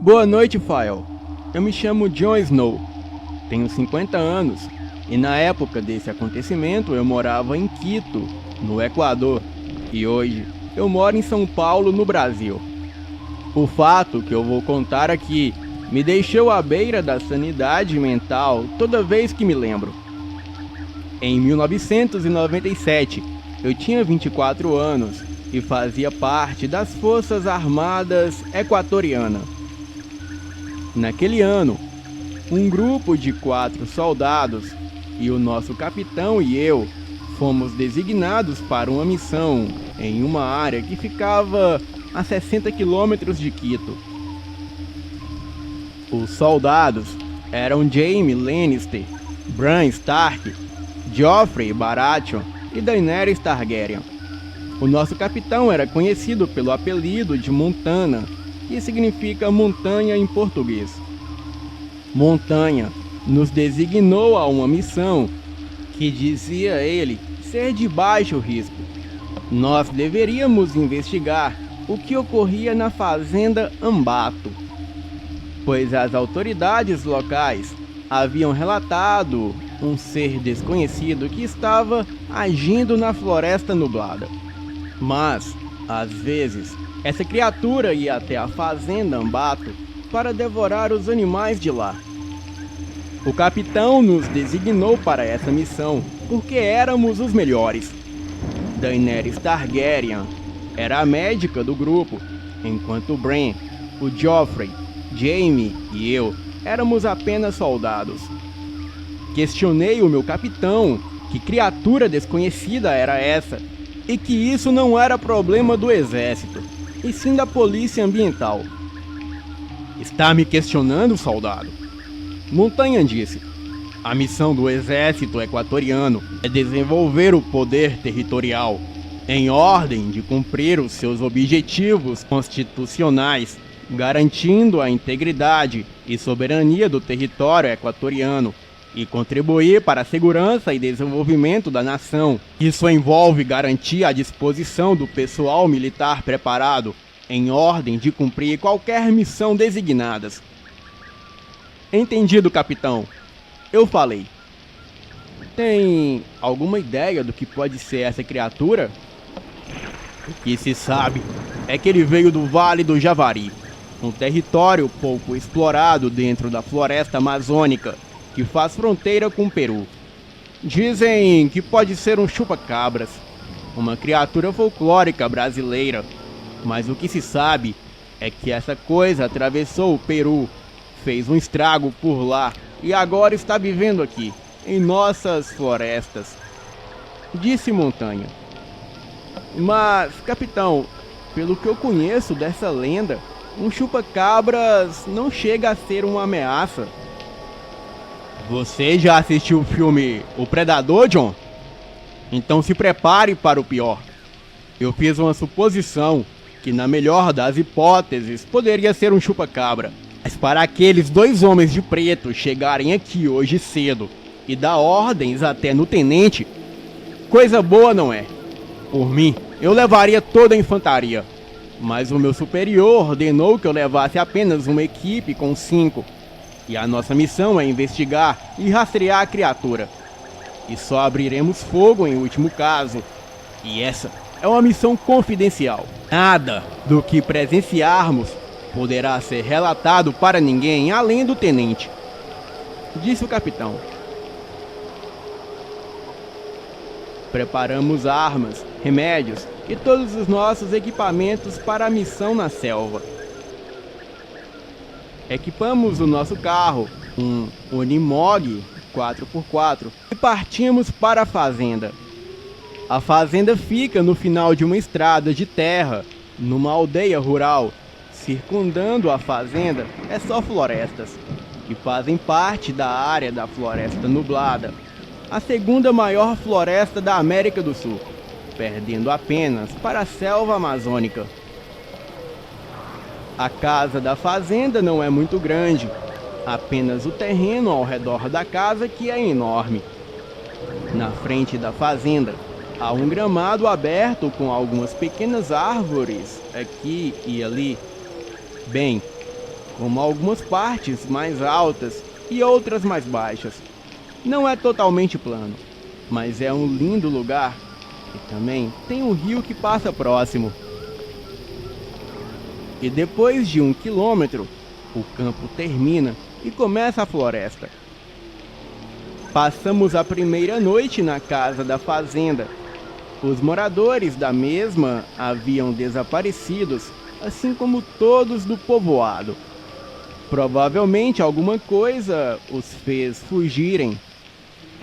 Boa noite, Fael. Eu me chamo Jon Snow, tenho 50 anos e na época desse acontecimento eu morava em Quito, no Equador, e hoje eu moro em São Paulo, no Brasil. O fato que eu vou contar aqui me deixou à beira da sanidade mental toda vez que me lembro. Em 1997, eu tinha 24 anos e fazia parte das Forças Armadas Equatorianas. Naquele ano, um grupo de 4 soldados e o nosso capitão e eu fomos designados para uma missão em uma área que ficava a 60 quilômetros de Quito. Os soldados eram Jaime Lannister, Bran Stark, Joffrey Baratheon e Daenerys Targaryen. O nosso capitão era conhecido pelo apelido de Montana, que significa montanha em português. Montanha nos designou a uma missão que, dizia ele, ser de baixo risco. Nós deveríamos investigar o que ocorria na fazenda Ambato, pois as autoridades locais haviam relatado um ser desconhecido que estava agindo na Floresta Nublada. Mas, às vezes, essa criatura ia até a fazenda Ambato para devorar os animais de lá. O capitão nos designou para essa missão porque éramos os melhores. Daenerys Targaryen era a médica do grupo, enquanto Bran, o Joffrey, Jaime e eu éramos apenas soldados. Questionei o meu capitão que criatura desconhecida era essa e que isso não era problema do exército, e sim da polícia ambiental. Está me questionando, soldado? Montanha disse. A missão do exército equatoriano é desenvolver o poder territorial, em ordem de cumprir os seus objetivos constitucionais, garantindo a integridade e soberania do território equatoriano, e contribuir para a segurança e desenvolvimento da nação. Isso envolve garantir a disposição do pessoal militar preparado, em ordem de cumprir qualquer missão designadas. Entendido, capitão. Eu falei. Tem alguma ideia do que pode ser essa criatura? O que se sabe é que ele veio do Vale do Javari, um território pouco explorado dentro da floresta amazônica, que faz fronteira com o Peru. Dizem que pode ser um chupa-cabras, uma criatura folclórica brasileira, mas o que se sabe é que essa coisa atravessou o Peru, fez um estrago por lá e agora está vivendo aqui, em nossas florestas, disse Montanha. Mas, capitão, pelo que eu conheço dessa lenda, um chupa-cabras não chega a ser uma ameaça. Você já assistiu o filme O Predador, Jon? Então se prepare para o pior. Eu fiz uma suposição que, na melhor das hipóteses, poderia ser um chupa-cabra. Mas para aqueles 2 homens de preto chegarem aqui hoje cedo e dar ordens até no tenente, coisa boa não é. Por mim, eu levaria toda a infantaria. Mas o meu superior ordenou que eu levasse apenas uma equipe com 5. E a nossa missão é investigar e rastrear a criatura. E só abriremos fogo em último caso. E essa é uma missão confidencial. Nada do que presenciarmos poderá ser relatado para ninguém além do tenente, disse o capitão. Preparamos armas, remédios e todos os nossos equipamentos para a missão na selva. Equipamos o nosso carro, um Unimog 4x4, e partimos para a fazenda. A fazenda fica no final de uma estrada de terra, numa aldeia rural. Circundando a fazenda é só florestas, que fazem parte da área da Floresta Nublada. a segunda maior floresta da América do Sul, perdendo apenas para a selva amazônica. A casa da fazenda não é muito grande, apenas o terreno ao redor da casa que é enorme. Na frente da fazenda, há um gramado aberto com algumas pequenas árvores aqui e ali, bem, como algumas partes mais altas e outras mais baixas. Não é totalmente plano, mas é um lindo lugar e também tem um rio que passa próximo. E depois de 1 quilômetro, o campo termina e começa a floresta. Passamos a primeira noite na casa da fazenda. Os moradores da mesma haviam desaparecido, assim como todos do povoado. Provavelmente alguma coisa os fez fugirem.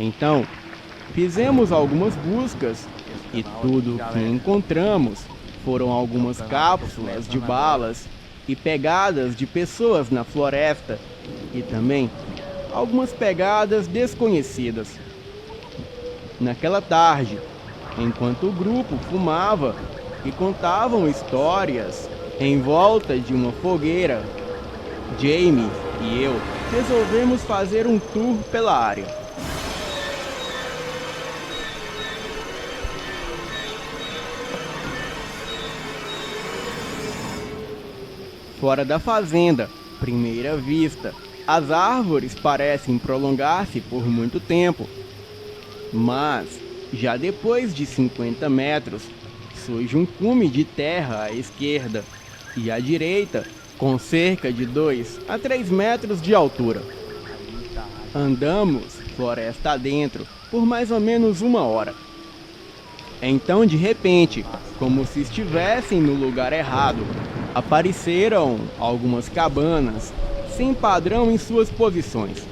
Então, fizemos algumas buscas e tudo que encontramos foram algumas cápsulas de balas e pegadas de pessoas na floresta e também algumas pegadas desconhecidas. Naquela tarde, enquanto o grupo fumava e contavam histórias em volta de uma fogueira, Jamie e eu resolvemos fazer um tour pela área. Fora da fazenda, primeira vista, as árvores parecem prolongar-se por muito tempo. Mas, já depois de 50 metros, surge um cume de terra à esquerda e à direita, com cerca de 2 a 3 metros de altura. Andamos floresta adentro por mais ou menos 1 hora. Então, de repente, como se estivessem no lugar errado, apareceram algumas cabanas sem padrão em suas posições.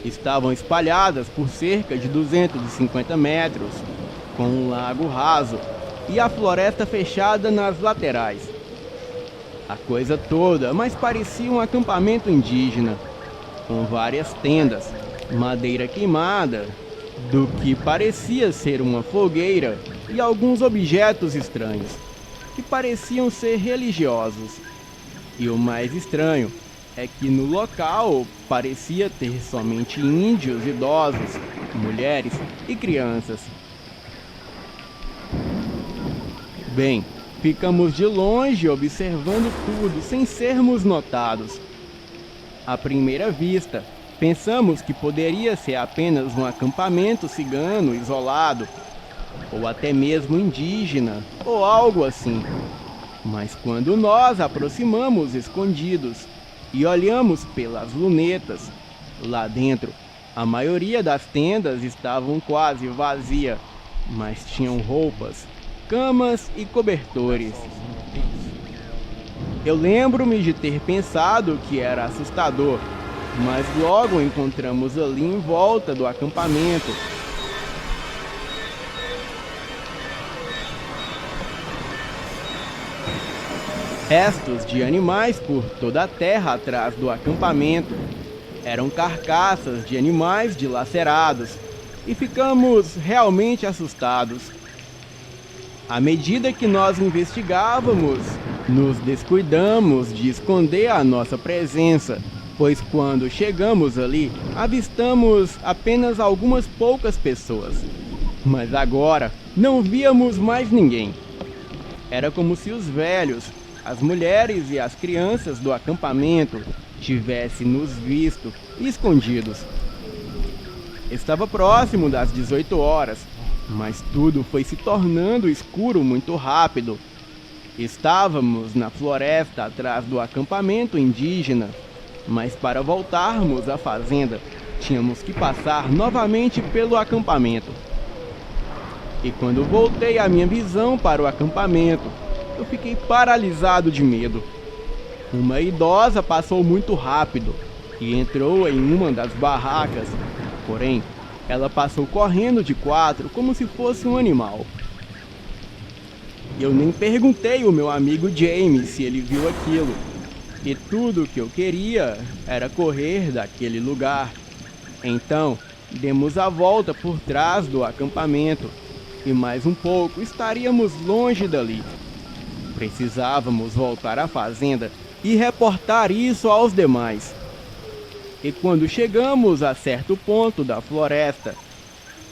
Estavam espalhadas por cerca de 250 metros, com um lago raso e a floresta fechada nas laterais. A coisa toda mais parecia um acampamento indígena, com várias tendas, madeira queimada, do que parecia ser uma fogueira e alguns objetos estranhos, que pareciam ser religiosos. E o mais estranho é que no local parecia ter somente índios, idosos, mulheres e crianças. Bem, ficamos de longe observando tudo sem sermos notados. À primeira vista, pensamos que poderia ser apenas um acampamento cigano isolado, ou até mesmo indígena, ou algo assim. Mas quando nós aproximamos escondidos e olhamos pelas lunetas, lá dentro, a maioria das tendas estavam quase vazia, mas tinham roupas, camas e cobertores. Eu lembro-me de ter pensado que era assustador, mas logo encontramos ali em volta do acampamento restos de animais por toda a terra atrás do acampamento. Eram carcaças de animais dilacerados e ficamos realmente assustados. À medida que nós investigávamos, nos descuidamos de esconder a nossa presença, pois quando chegamos ali, avistamos apenas algumas poucas pessoas. Mas agora não víamos mais ninguém. Era como se os velhos, as mulheres e as crianças do acampamento tivessem nos visto escondidos. Estava próximo das 18 horas, mas tudo foi se tornando escuro muito rápido. Estávamos na floresta atrás do acampamento indígena, mas para voltarmos à fazenda, tínhamos que passar novamente pelo acampamento. E quando voltei a minha visão para o acampamento, eu fiquei paralisado de medo. Uma idosa passou muito rápido e entrou em uma das barracas, porém, ela passou correndo de 4 como se fosse um animal. Eu nem perguntei ao meu amigo Jamie se ele viu aquilo, e tudo o que eu queria era correr daquele lugar. Então, demos a volta por trás do acampamento e mais um pouco estaríamos longe dali. Precisávamos voltar à fazenda e reportar isso aos demais. E quando chegamos a certo ponto da floresta,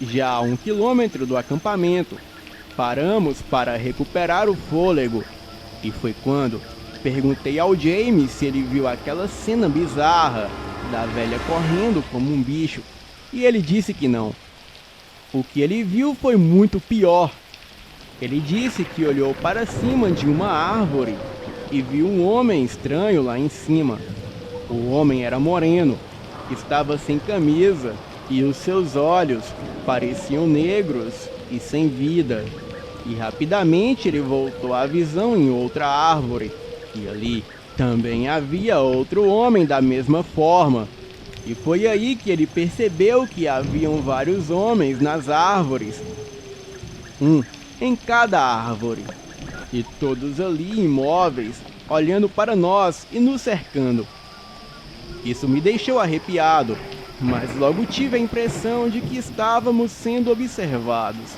já a 1 quilômetro do acampamento, paramos para recuperar o fôlego. E foi quando perguntei ao Jamie se ele viu aquela cena bizarra da velha correndo como um bicho, e ele disse que não. O que ele viu foi muito pior. Ele disse que olhou para cima de uma árvore e viu um homem estranho lá em cima. O homem era moreno, estava sem camisa e os seus olhos pareciam negros e sem vida. E rapidamente ele voltou à visão em outra árvore, e ali também havia outro homem da mesma forma. E foi aí que ele percebeu que haviam vários homens nas árvores, um em cada árvore, e todos ali imóveis, olhando para nós e nos cercando. Isso me deixou arrepiado, mas logo tive a impressão de que estávamos sendo observados.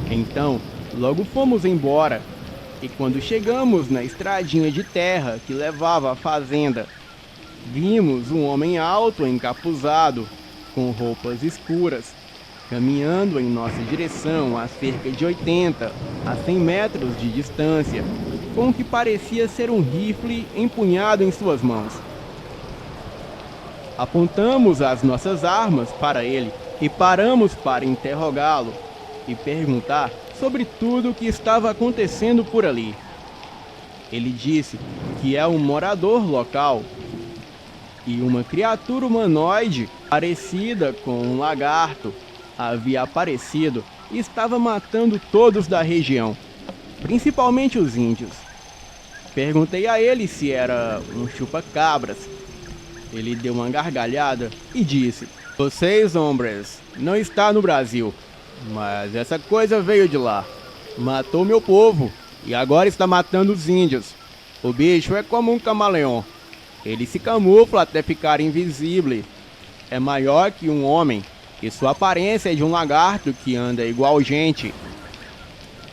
Então, logo fomos embora, e quando chegamos na estradinha de terra que levava à fazenda, vimos um homem alto encapuzado, com roupas escuras, caminhando em nossa direção a cerca de 80 a 100 metros de distância, com o que parecia ser um rifle empunhado em suas mãos. Apontamos as nossas armas para ele e paramos para interrogá-lo e perguntar sobre tudo o que estava acontecendo por ali. Ele disse que é um morador local e uma criatura humanoide parecida com um lagarto havia aparecido e estava matando todos da região, principalmente os índios. Perguntei a ele se era um chupa-cabras. Ele deu uma gargalhada e disse: "Vocês, hombres, não está no Brasil, mas essa coisa veio de lá. Matou meu povo e agora está matando os índios. O bicho é como um camaleão. Ele se camufla até ficar invisível. É maior que um homem e sua aparência é de um lagarto que anda igual gente.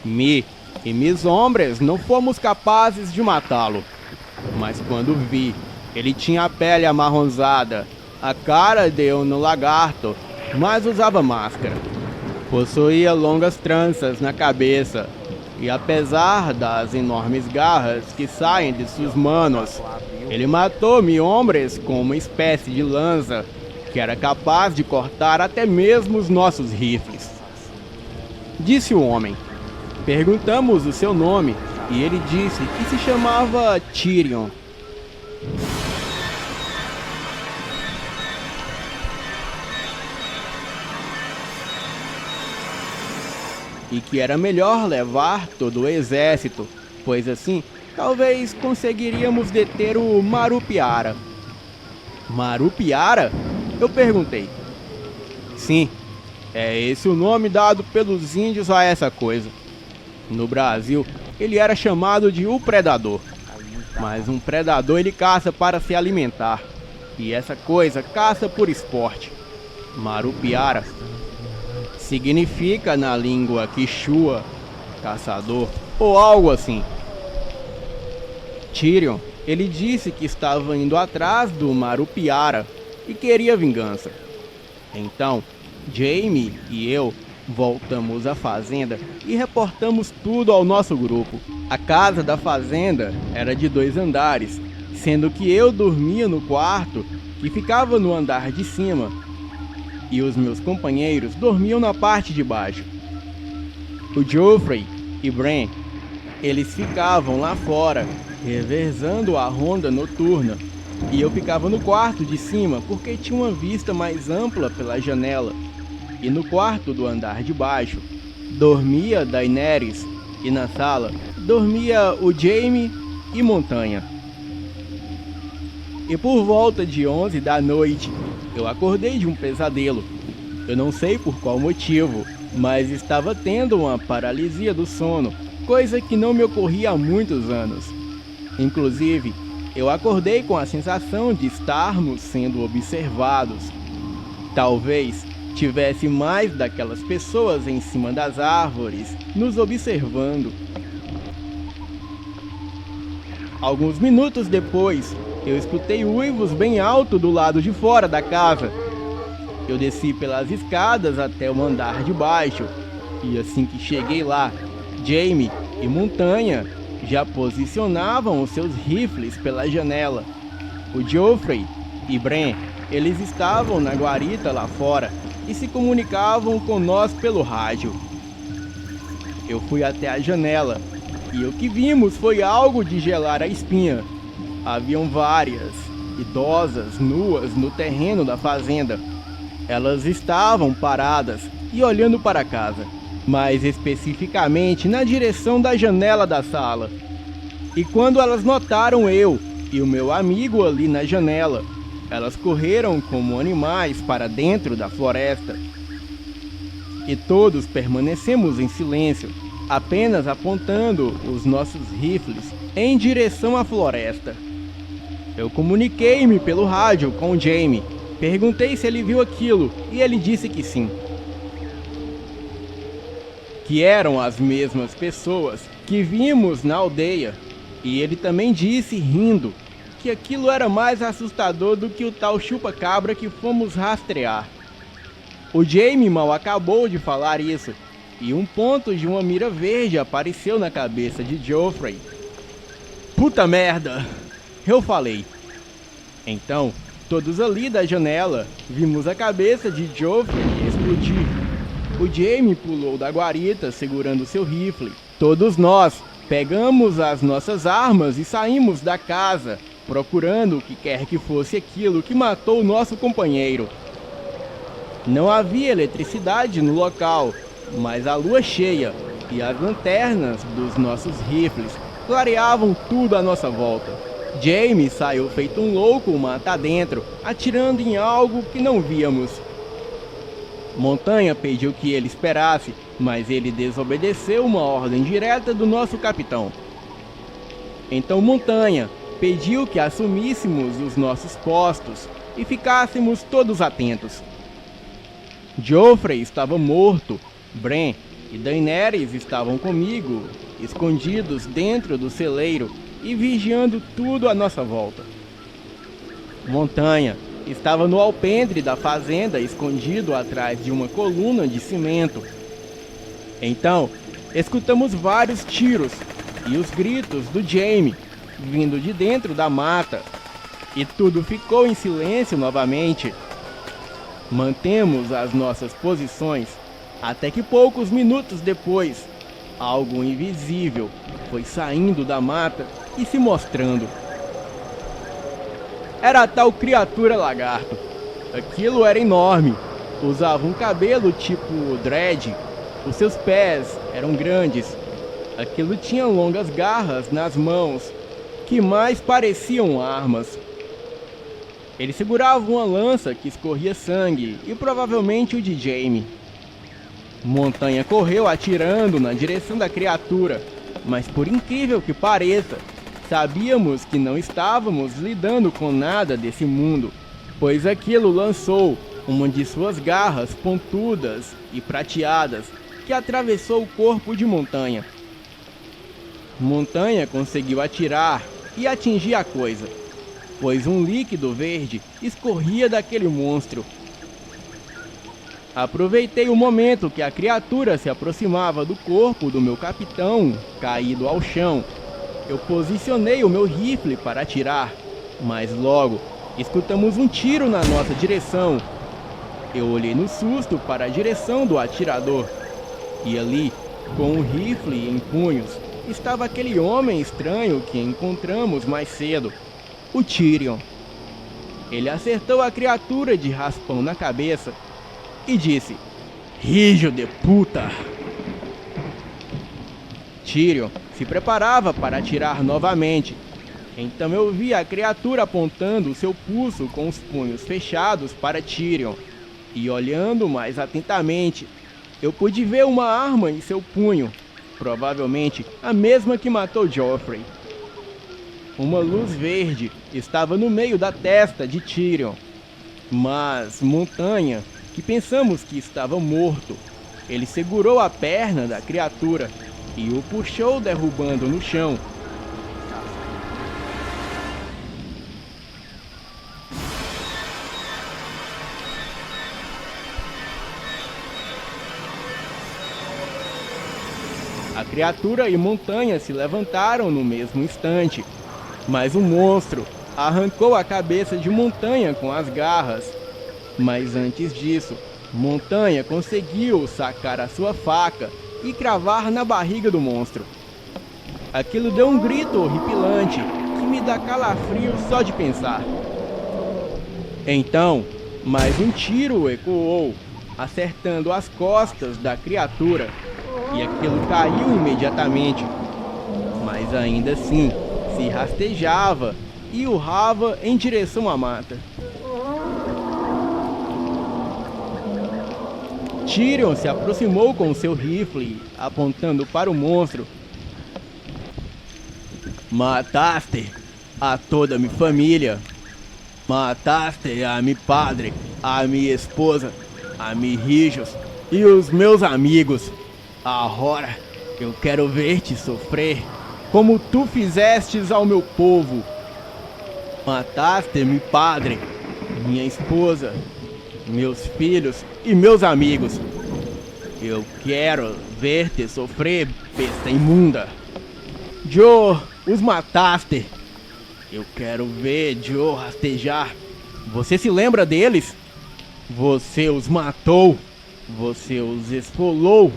Me e meus homens não fomos capazes de matá-lo, mas quando vi, ele tinha a pele amarronzada, a cara de um lagarto, mas usava máscara. Possuía longas tranças na cabeça, e apesar das enormes garras que saem de suas manos, ele matou meus homens com uma espécie de lança que era capaz de cortar até mesmo os nossos rifles." Disse o homem. Perguntamos o seu nome e ele disse que se chamava Tyrion. E que era melhor levar todo o exército, pois assim talvez conseguiríamos deter o Marupiara. Marupiara? Eu perguntei. Sim, é esse o nome dado pelos índios a essa coisa. No Brasil, ele era chamado de o Predador. Mas um predador ele caça para se alimentar, e essa coisa caça por esporte. Marupiara significa na língua quichua, caçador, ou algo assim. Tyrion, ele disse que estava indo atrás do Marupiara e queria vingança. Então, Jamie e eu voltamos à fazenda e reportamos tudo ao nosso grupo. A casa da fazenda era de 2 andares, sendo que eu dormia no quarto que ficava no andar de cima, e os meus companheiros dormiam na parte de baixo. O Joffrey e Bran, eles ficavam lá fora, revezando a ronda noturna, e eu ficava no quarto de cima porque tinha uma vista mais ampla pela janela. E no quarto do andar de baixo dormia Daenerys, e na sala dormia o Jaime e Montanha. E por volta de 11 da noite, eu acordei de um pesadelo. Eu não sei por qual motivo, mas estava tendo uma paralisia do sono, coisa que não me ocorria há muitos anos. Inclusive, eu acordei com a sensação de estarmos sendo observados. Talvez tivesse mais daquelas pessoas em cima das árvores, nos observando. Alguns minutos depois, eu escutei uivos bem alto do lado de fora da casa. Eu desci pelas escadas até o andar de baixo, e assim que cheguei lá, Jamie e Montanha já posicionavam os seus rifles pela janela. O Geoffrey e Bran, eles estavam na guarita lá fora e se comunicavam com nós pelo rádio. Eu fui até a janela e o que vimos foi algo de gelar a espinha. Haviam várias idosas nuas no terreno da fazenda. Elas estavam paradas e olhando para casa, mais especificamente na direção da janela da sala. E quando elas notaram eu e o meu amigo ali na janela, elas correram como animais para dentro da floresta. E todos permanecemos em silêncio, apenas apontando os nossos rifles em direção à floresta. Eu comuniquei-me pelo rádio com o Jamie. Perguntei se ele viu aquilo e ele disse que sim. Que eram as mesmas pessoas que vimos na aldeia. E ele também disse, rindo, que aquilo era mais assustador do que o tal chupa-cabra que fomos rastrear. O Jamie mal acabou de falar isso, e um ponto de uma mira verde apareceu na cabeça de Geoffrey. Puta merda! Eu falei. Então, todos ali da janela, vimos a cabeça de Geoffrey explodir. O Jamie pulou da guarita segurando seu rifle. Todos nós pegamos as nossas armas e saímos da casa, procurando o que quer que fosse aquilo que matou o nosso companheiro. Não havia eletricidade no local, mas a lua cheia e as lanternas dos nossos rifles clareavam tudo à nossa volta. Jamie saiu feito um louco mata adentro, atirando em algo que não víamos. Montanha pediu que ele esperasse, mas ele desobedeceu uma ordem direta do nosso capitão. Então Montanha pediu que assumíssemos os nossos postos e ficássemos todos atentos. Geoffrey estava morto, Bran e Daenerys estavam comigo, escondidos dentro do celeiro e vigiando tudo à nossa volta. Montanha estava no alpendre da fazenda, escondido atrás de uma coluna de cimento. Então, escutamos vários tiros e os gritos do Jamie, vindo de dentro da mata. E tudo ficou em silêncio novamente. Mantemos as nossas posições, até que poucos minutos depois, algo invisível foi saindo da mata e se mostrando. Era a tal criatura lagarto. Aquilo era enorme. Usava um cabelo tipo dread. Os seus pés eram grandes. Aquilo tinha longas garras nas mãos, que mais pareciam armas. Ele segurava uma lança que escorria sangue, e provavelmente o de Jamie. Montanha correu atirando na direção da criatura, mas por incrível que pareça, sabíamos que não estávamos lidando com nada desse mundo, pois aquilo lançou uma de suas garras pontudas e prateadas que atravessou o corpo de Montanha. Montanha conseguiu atirar e atingir a coisa, pois um líquido verde escorria daquele monstro. Aproveitei o momento que a criatura se aproximava do corpo do meu capitão, caído ao chão. Eu posicionei o meu rifle para atirar, mas logo escutamos um tiro na nossa direção. Eu olhei no susto para a direção do atirador, e ali, com o rifle em punhos, estava aquele homem estranho que encontramos mais cedo, o Tyrion. Ele acertou a criatura de raspão na cabeça e disse: "Hijo de puta!" Tyrion se preparava para atirar novamente. Então eu vi a criatura apontando o seu pulso com os punhos fechados para Tyrion. E olhando mais atentamente, eu pude ver uma arma em seu punho, provavelmente a mesma que matou Joffrey. Uma luz verde estava no meio da testa de Tyrion. Mas Montanha, que pensamos que estava morto, ele segurou a perna da criatura e o puxou, derrubando no chão. A criatura e Montanha se levantaram no mesmo instante, mas o monstro arrancou a cabeça de Montanha com as garras. Mas antes disso, Montanha conseguiu sacar a sua faca e cravar na barriga do monstro. Aquilo deu um grito horripilante que me dá calafrio só de pensar. Então, mais um tiro ecoou, acertando as costas da criatura, e aquilo caiu imediatamente. Mas ainda assim, se rastejava e urrava em direção à mata. Tyrion se aproximou com seu rifle, apontando para o monstro. Mataste a toda minha família. Mataste a meu padre, a minha esposa, a meus filhos e os meus amigos. Agora eu quero ver-te sofrer, como tu fizestes ao meu povo. Mataste meu padre, minha esposa, meus filhos e meus amigos. Eu quero ver-te sofrer, besta imunda. Joe, os mataste. Eu quero ver Joe rastejar. Você se lembra deles? Você os matou. Você os esfolou.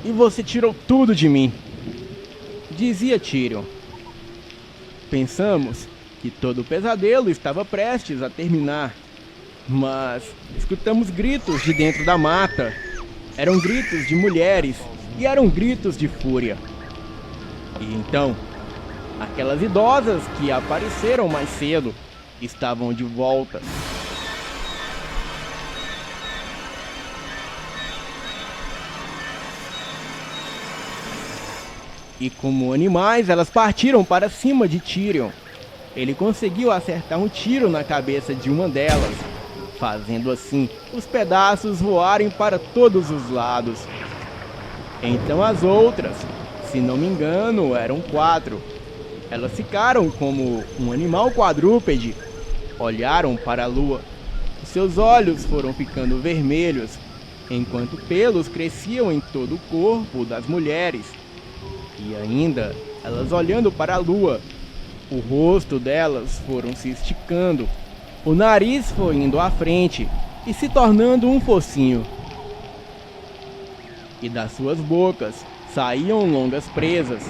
E você tirou tudo de mim. Dizia Tyrion. Pensamos que todo o pesadelo estava prestes a terminar. Mas escutamos gritos de dentro da mata. Eram gritos de mulheres e eram gritos de fúria. E então, aquelas idosas que apareceram mais cedo estavam de volta. E como animais, elas partiram para cima de Tyrion. Ele conseguiu acertar um tiro na cabeça de uma delas, fazendo assim os pedaços voarem para todos os lados. Então as outras, se não me engano, eram 4. Elas ficaram como um animal quadrúpede, olharam para a lua. Os seus olhos foram ficando vermelhos, enquanto pelos cresciam em todo o corpo das mulheres. E ainda, elas olhando para a lua, o rosto delas foram se esticando. O nariz foi indo à frente e se tornando um focinho. E das suas bocas saíam longas presas,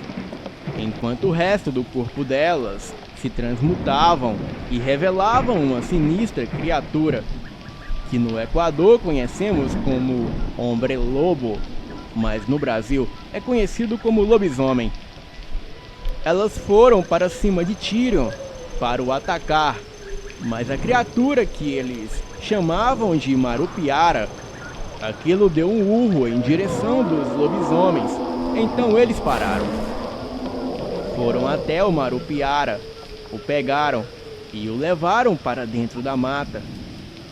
enquanto o resto do corpo delas se transmutavam e revelavam uma sinistra criatura, que no Equador conhecemos como hombre lobo, mas no Brasil é conhecido como lobisomem. Elas foram para cima de Tyrion para o atacar, mas a criatura que eles chamavam de Marupiara, aquilo deu um urro em direção dos lobisomens. Então eles pararam. Foram até o Marupiara, o pegaram e o levaram para dentro da mata,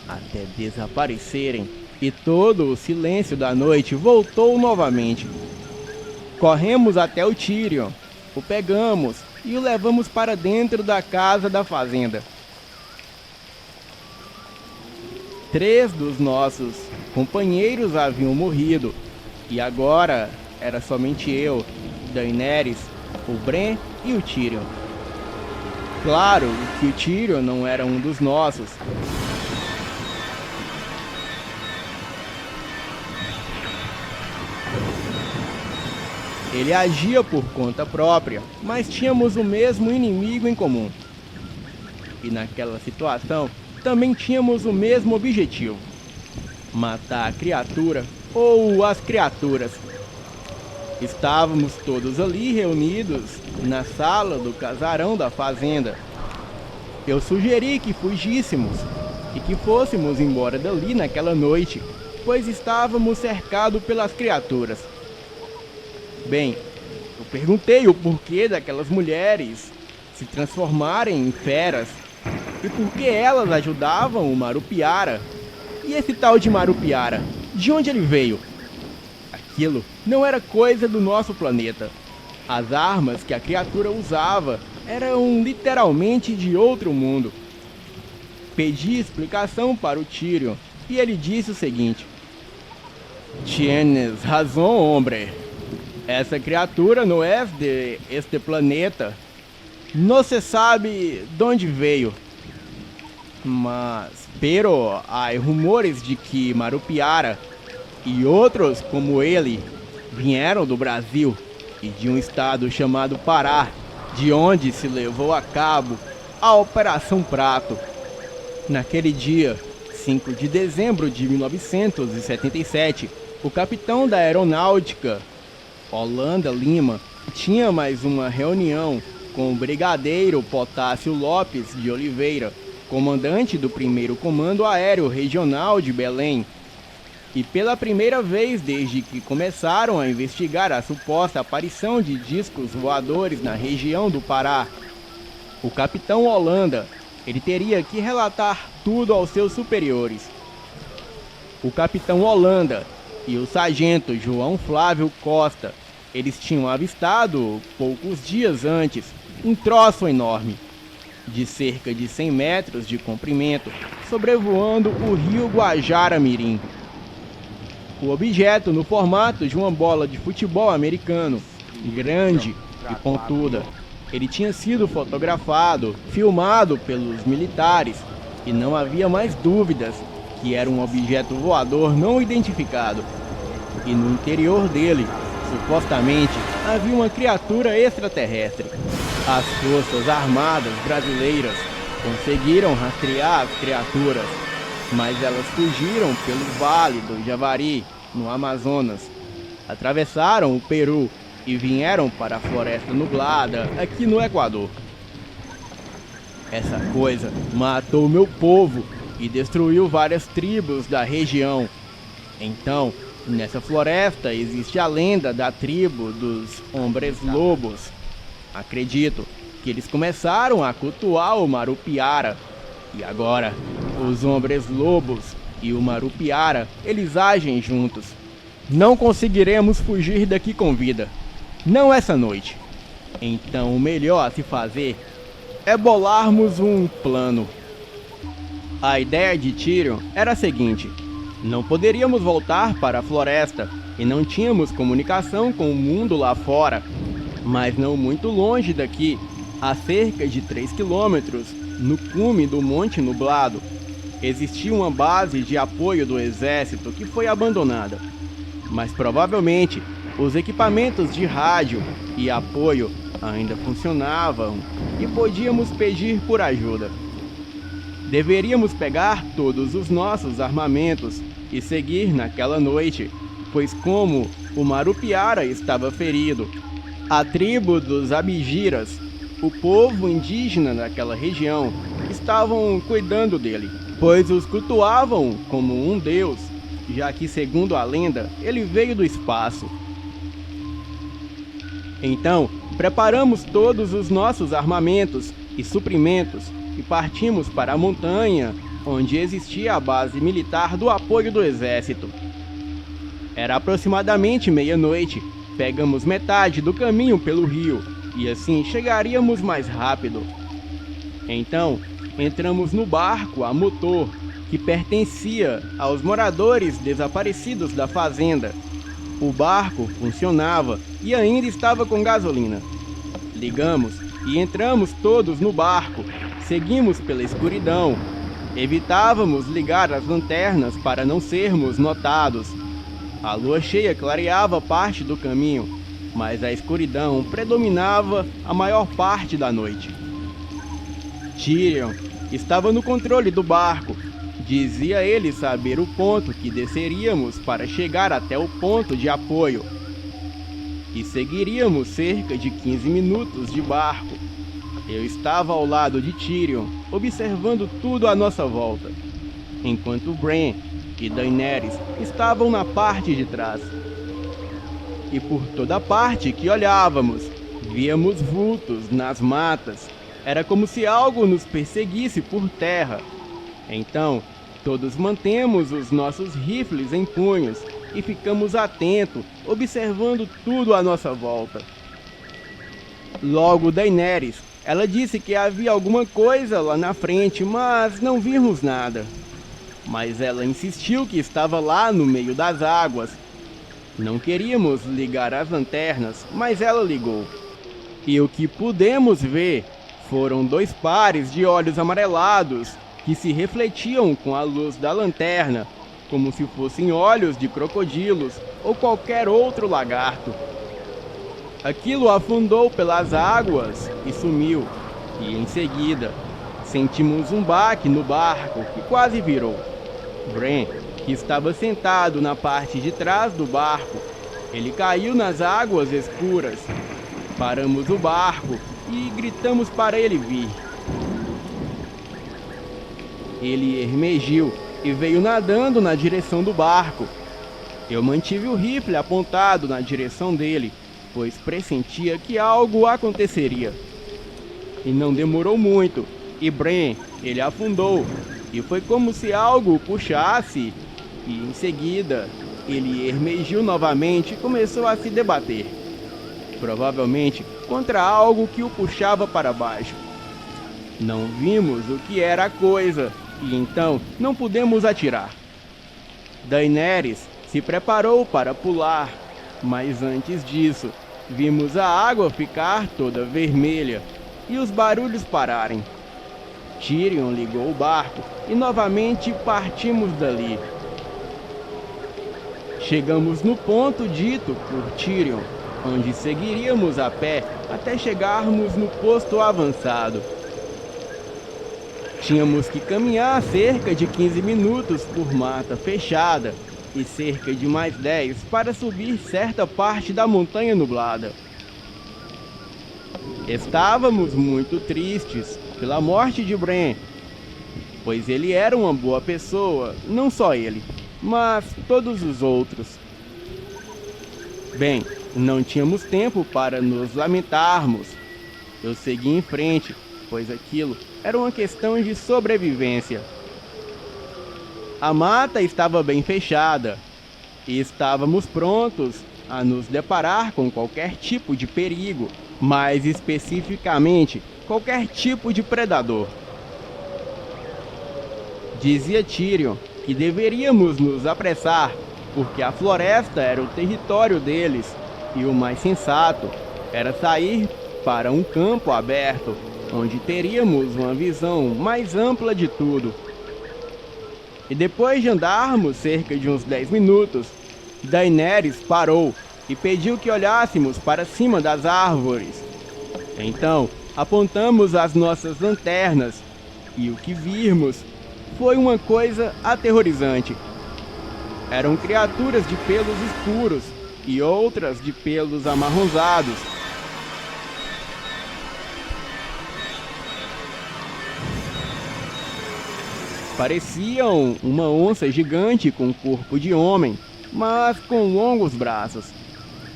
até desaparecerem, e todo o silêncio da noite voltou novamente. Corremos até o Tyrion, o pegamos e o levamos para dentro da casa da fazenda. 3 dos nossos companheiros haviam morrido, e agora era somente eu, Daenerys, o Bran e o Tyrion. Claro que o Tyrion não era um dos nossos. Ele agia por conta própria, mas tínhamos o mesmo inimigo em comum. E naquela situação, também tínhamos o mesmo objetivo: matar a criatura ou as criaturas. Estávamos todos ali reunidos na sala do casarão da fazenda. Eu sugeri que fugíssemos e que fôssemos embora dali naquela noite, pois estávamos cercados pelas criaturas. Bem, eu perguntei o porquê daquelas mulheres se transformarem em feras, e porque elas ajudavam o Marupiara. E esse tal de Marupiara, de onde ele veio? Aquilo não era coisa do nosso planeta. As armas que a criatura usava eram literalmente de outro mundo. Pedi explicação para o Tyrion e ele disse o seguinte: Tienes razão, hombre. Essa criatura não é de este planeta. Não se sabe de onde veio. Mas, pero há rumores de que Marupiara e outros como ele vieram do Brasil e de um estado chamado Pará, de onde se levou a cabo a Operação Prato. Naquele dia, 5 de dezembro de 1977, o capitão da aeronáutica, Holanda Lima, tinha mais uma reunião com o brigadeiro Potássio Lopes de Oliveira, comandante do 1º Comando Aéreo Regional de Belém. E pela primeira vez desde que começaram a investigar a suposta aparição de discos voadores na região do Pará, o capitão Holanda, ele teria que relatar tudo aos seus superiores. O capitão Holanda e o sargento João Flávio Costa, eles tinham avistado, poucos dias antes, um troço enorme, de cerca de 100 metros de comprimento, sobrevoando o rio Guajará-Mirim. O objeto no formato de uma bola de futebol americano, grande e pontuda. Ele tinha sido fotografado, filmado pelos militares, e não havia mais dúvidas que era um objeto voador não identificado. E no interior dele, supostamente, havia uma criatura extraterrestre. As Forças Armadas brasileiras conseguiram rastrear as criaturas, mas elas fugiram pelo Vale do Javari, no Amazonas, atravessaram o Peru e vieram para a Floresta Nublada, aqui no Equador. Essa coisa matou meu povo e destruiu várias tribos da região. Então, nessa floresta existe a lenda da tribo dos Hombres Lobos. Acredito que eles começaram a cultuar o Marupiara. E agora, os Hombres Lobos e o Marupiara, eles agem juntos. Não conseguiremos fugir daqui com vida. Não essa noite. Então o melhor a se fazer é bolarmos um plano. A ideia de Tyrion era a seguinte: não poderíamos voltar para a floresta e não tínhamos comunicação com o mundo lá fora. Mas não muito longe daqui, a cerca de 3 quilômetros, no cume do Monte Nublado, existia uma base de apoio do exército que foi abandonada. Mas provavelmente os equipamentos de rádio e apoio ainda funcionavam e podíamos pedir por ajuda. Deveríamos pegar todos os nossos armamentos e seguir naquela noite, pois como o Marupiara estava ferido, a tribo dos Abigiras, o povo indígena daquela região, estavam cuidando dele, pois os cultuavam como um deus, já que, segundo a lenda, ele veio do espaço. Então, preparamos todos os nossos armamentos e suprimentos e partimos para a montanha, onde existia a base militar do apoio do exército. Era aproximadamente meia-noite. Pegamos metade do caminho pelo rio e assim chegaríamos mais rápido. Então, entramos no barco a motor que pertencia aos moradores desaparecidos da fazenda. O barco funcionava e ainda estava com gasolina. Ligamos e entramos todos no barco. Seguimos pela escuridão. Evitávamos ligar as lanternas para não sermos notados. A lua cheia clareava parte do caminho, mas a escuridão predominava a maior parte da noite. Tyrion estava no controle do barco. Dizia ele saber o ponto que desceríamos para chegar até o ponto de apoio. E seguiríamos cerca de 15 minutos de barco. Eu estava ao lado de Tyrion, observando tudo à nossa volta, enquanto Bran e Daenerys estavam na parte de trás. E por toda parte que olhávamos, víamos vultos nas matas. Era como se algo nos perseguisse por terra. Então, todos mantemos os nossos rifles em punhos e ficamos atentos, observando tudo à nossa volta. Logo Daenerys, ela disse que havia alguma coisa lá na frente, mas não vimos nada. Mas ela insistiu que estava lá no meio das águas. Não queríamos ligar as lanternas, mas ela ligou. E o que pudemos ver foram 2 pares de olhos amarelados que se refletiam com a luz da lanterna, como se fossem olhos de crocodilos ou qualquer outro lagarto. Aquilo afundou pelas águas e sumiu, e em seguida sentimos um baque no barco que quase virou. Bran, que estava sentado na parte de trás do barco, ele caiu nas águas escuras. Paramos o barco e gritamos para ele vir. Ele emergiu e veio nadando na direção do barco. Eu mantive o rifle apontado na direção dele, pois pressentia que algo aconteceria. E não demorou muito, e Bran, ele afundou, e foi como se algo o puxasse, e em seguida ele emergiu novamente e começou a se debater, provavelmente contra algo que o puxava para baixo. Não vimos o que era a coisa, e então não pudemos atirar. Daenerys se preparou para pular, mas antes disso, vimos a água ficar toda vermelha e os barulhos pararem. Tyrion ligou o barco e novamente partimos dali. Chegamos no ponto dito por Tyrion, onde seguiríamos a pé até chegarmos no posto avançado. Tínhamos que caminhar cerca de 15 minutos por mata fechada e cerca de mais 10 para subir certa parte da montanha nublada. Estávamos muito tristes pela morte de Bran, pois ele era uma boa pessoa, não só ele, mas todos os outros. Bem, não tínhamos tempo para nos lamentarmos. Eu segui em frente, pois aquilo era uma questão de sobrevivência. A mata estava bem fechada e estávamos prontos a nos deparar com qualquer tipo de perigo, mais especificamente qualquer tipo de predador. Dizia Tyrion que deveríamos nos apressar, porque a floresta era o território deles e o mais sensato era sair para um campo aberto, onde teríamos uma visão mais ampla de tudo. E depois de andarmos cerca de uns 10 minutos, Daenerys parou e pediu que olhássemos para cima das árvores. Então, apontamos as nossas lanternas e o que vimos foi uma coisa aterrorizante. Eram criaturas de pelos escuros e outras de pelos amarronzados. Pareciam uma onça gigante com corpo de homem, mas com longos braços,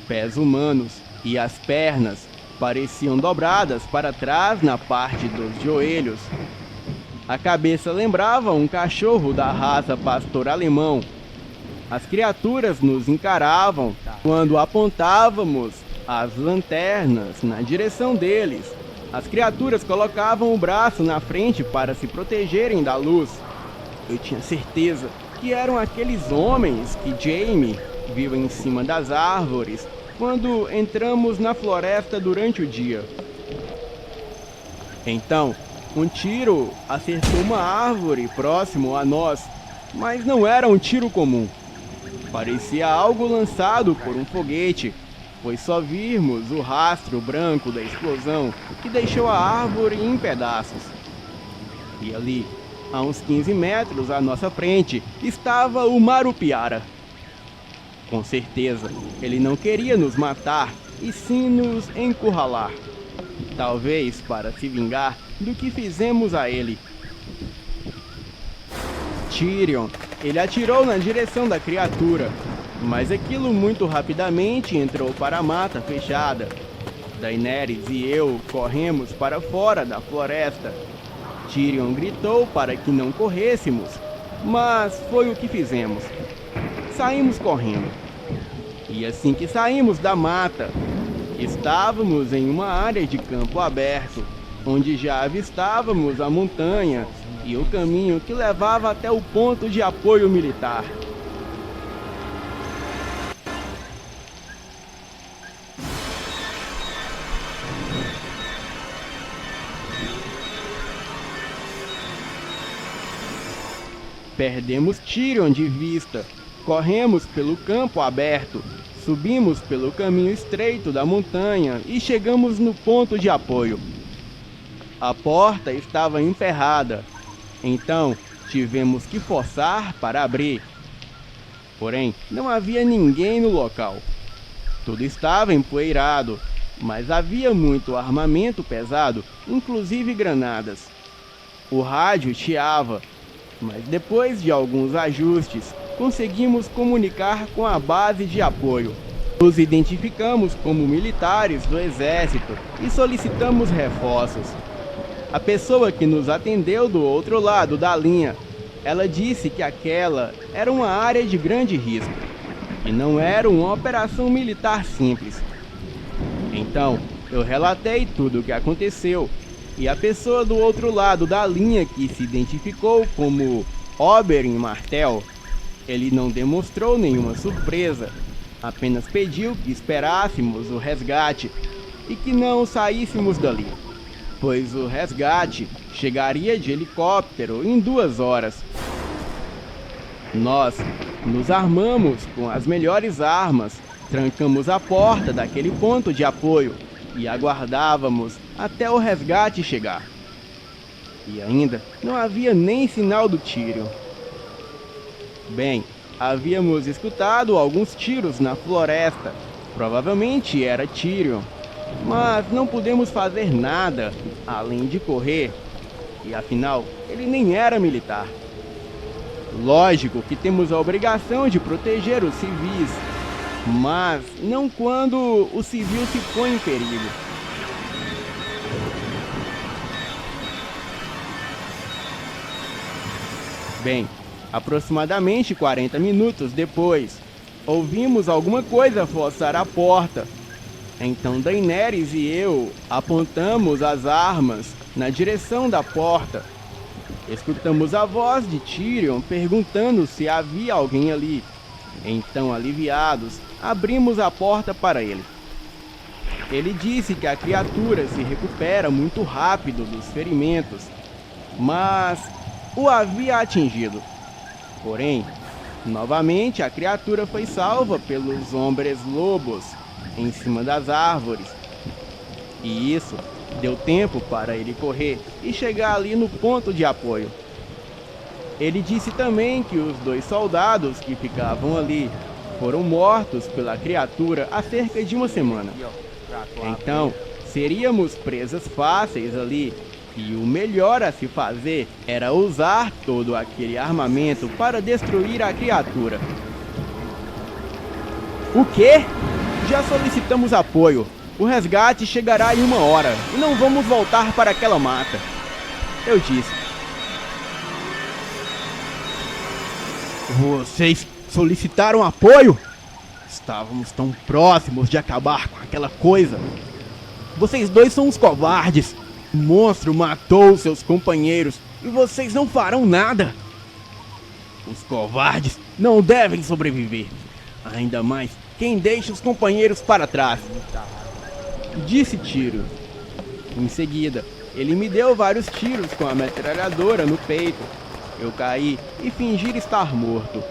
pés humanos, e as pernas pareciam dobradas para trás na parte dos joelhos. A cabeça lembrava um cachorro da raça pastor alemão. As criaturas nos encaravam quando apontávamos as lanternas na direção deles. As criaturas colocavam o braço na frente para se protegerem da luz. Eu tinha certeza que eram aqueles homens que Jaime viu em cima das árvores quando entramos na floresta durante o dia. Então, um tiro acertou uma árvore próximo a nós, mas não era um tiro comum. Parecia algo lançado por um foguete, pois só vimos o rastro branco da explosão que deixou a árvore em pedaços. E ali, a uns 15 metros à nossa frente, estava o Marupiara. Com certeza, ele não queria nos matar, e sim nos encurralar. Talvez para se vingar do que fizemos a ele. Tyrion, ele atirou na direção da criatura, mas aquilo muito rapidamente entrou para a mata fechada. Daenerys e eu corremos para fora da floresta. Tyrion gritou para que não corrêssemos, mas foi o que fizemos. Saímos correndo. E assim que saímos da mata, estávamos em uma área de campo aberto, onde já avistávamos a montanha e o caminho que levava até o ponto de apoio militar. Perdemos Tyrion de vista, corremos pelo campo aberto, subimos pelo caminho estreito da montanha e chegamos no ponto de apoio. A porta estava emperrada, então tivemos que forçar para abrir. Porém, não havia ninguém no local. Tudo estava empoeirado, mas havia muito armamento pesado, inclusive granadas. O rádio chiava, mas depois de alguns ajustes, conseguimos comunicar com a base de apoio. Nos identificamos como militares do exército e solicitamos reforços. A pessoa que nos atendeu do outro lado da linha, ela disse que aquela era uma área de grande risco e não era uma operação militar simples. Então, eu relatei tudo o que aconteceu e a pessoa do outro lado da linha, que se identificou como Oberyn Martell, ele não demonstrou nenhuma surpresa, apenas pediu que esperássemos o resgate e que não saíssemos dali, pois o resgate chegaria de helicóptero em 2 horas. Nós nos armamos com as melhores armas, trancamos a porta daquele ponto de apoio e aguardávamos até o resgate chegar. E ainda não havia nem sinal do Tyrion. Bem, havíamos escutado alguns tiros na floresta. Provavelmente era Tyrion, mas não pudemos fazer nada além de correr. E afinal, ele nem era militar. Lógico que temos a obrigação de proteger os civis, mas não quando o civil se põe em perigo. Bem, aproximadamente 40 minutos depois, ouvimos alguma coisa forçar a porta. Então Daenerys e eu apontamos as armas na direção da porta. Escutamos a voz de Tyrion perguntando se havia alguém ali. Então, aliviados, abrimos a porta para ele. Ele disse que a criatura se recupera muito rápido dos ferimentos, mas o havia atingido. Porém, novamente a criatura foi salva pelos hombres lobos em cima das árvores. E isso deu tempo para ele correr e chegar ali no ponto de apoio. Ele disse também que os 2 soldados que ficavam ali foram mortos pela criatura há cerca de 1 semana. Então, seríamos presas fáceis ali, e o melhor a se fazer era usar todo aquele armamento para destruir a criatura. O quê? Já solicitamos apoio. O resgate chegará em 1 hora e não vamos voltar para aquela mata, eu disse. Vocês solicitaram apoio? Estávamos tão próximos de acabar com aquela coisa. Vocês 2 são uns covardes. O monstro matou seus companheiros e vocês não farão nada. Os covardes não devem sobreviver. Ainda mais quem deixa os companheiros para trás, disse Tyrion. Em seguida, ele me deu vários tiros com a metralhadora no peito. Eu caí e fingi estar morto.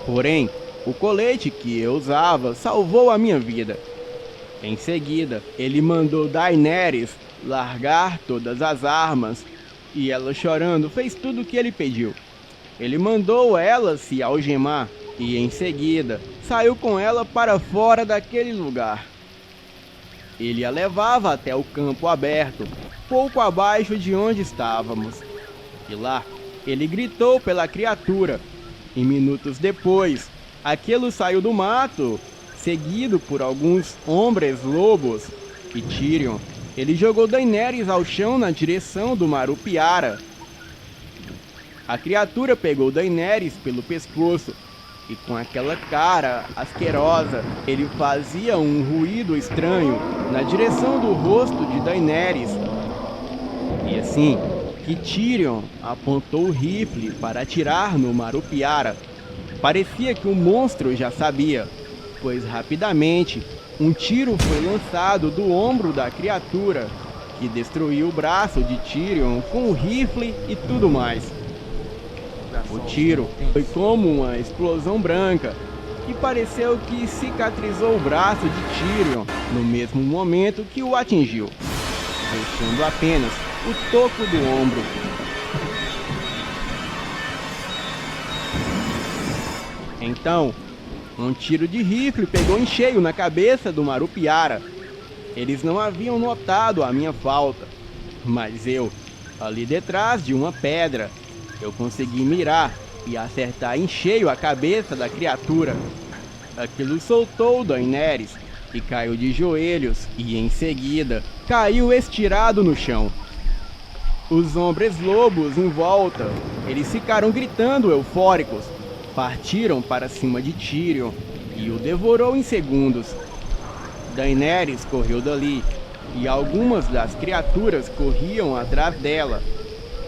Porém, o colete que eu usava salvou a minha vida. Em seguida, ele mandou Daenerys largar todas as armas e ela, chorando, fez tudo o que ele pediu. Ele mandou ela se algemar e em seguida saiu com ela para fora daquele lugar. Ele a levava até o campo aberto, pouco abaixo de onde estávamos. E lá, ele gritou pela criatura. E minutos depois, aquilo saiu do mato, seguido por alguns hombres lobos, E Tyrion, ele jogou Daenerys ao chão na direção do Marupiara. A criatura pegou Daenerys pelo pescoço e com aquela cara asquerosa, ele fazia um ruído estranho na direção do rosto de Daenerys. E assim que Tyrion apontou o rifle para atirar no Marupiara, parecia que o monstro já sabia, pois rapidamente um tiro foi lançado do ombro da criatura, que destruiu o braço de Tyrion com o rifle e tudo mais. O tiro foi como uma explosão branca, e pareceu que cicatrizou o braço de Tyrion no mesmo momento que o atingiu, deixando apenas o toco do ombro. Então, um tiro de rifle pegou em cheio na cabeça do Marupiara. Eles não haviam notado a minha falta, mas eu, ali detrás de uma pedra, eu consegui mirar e acertar em cheio a cabeça da criatura. Aquilo soltou Daenerys e caiu de joelhos e em seguida caiu estirado no chão. Os homens lobos em volta, eles ficaram gritando eufóricos, partiram para cima de Tyrion e o devorou em segundos. Daenerys correu dali e algumas das criaturas corriam atrás dela,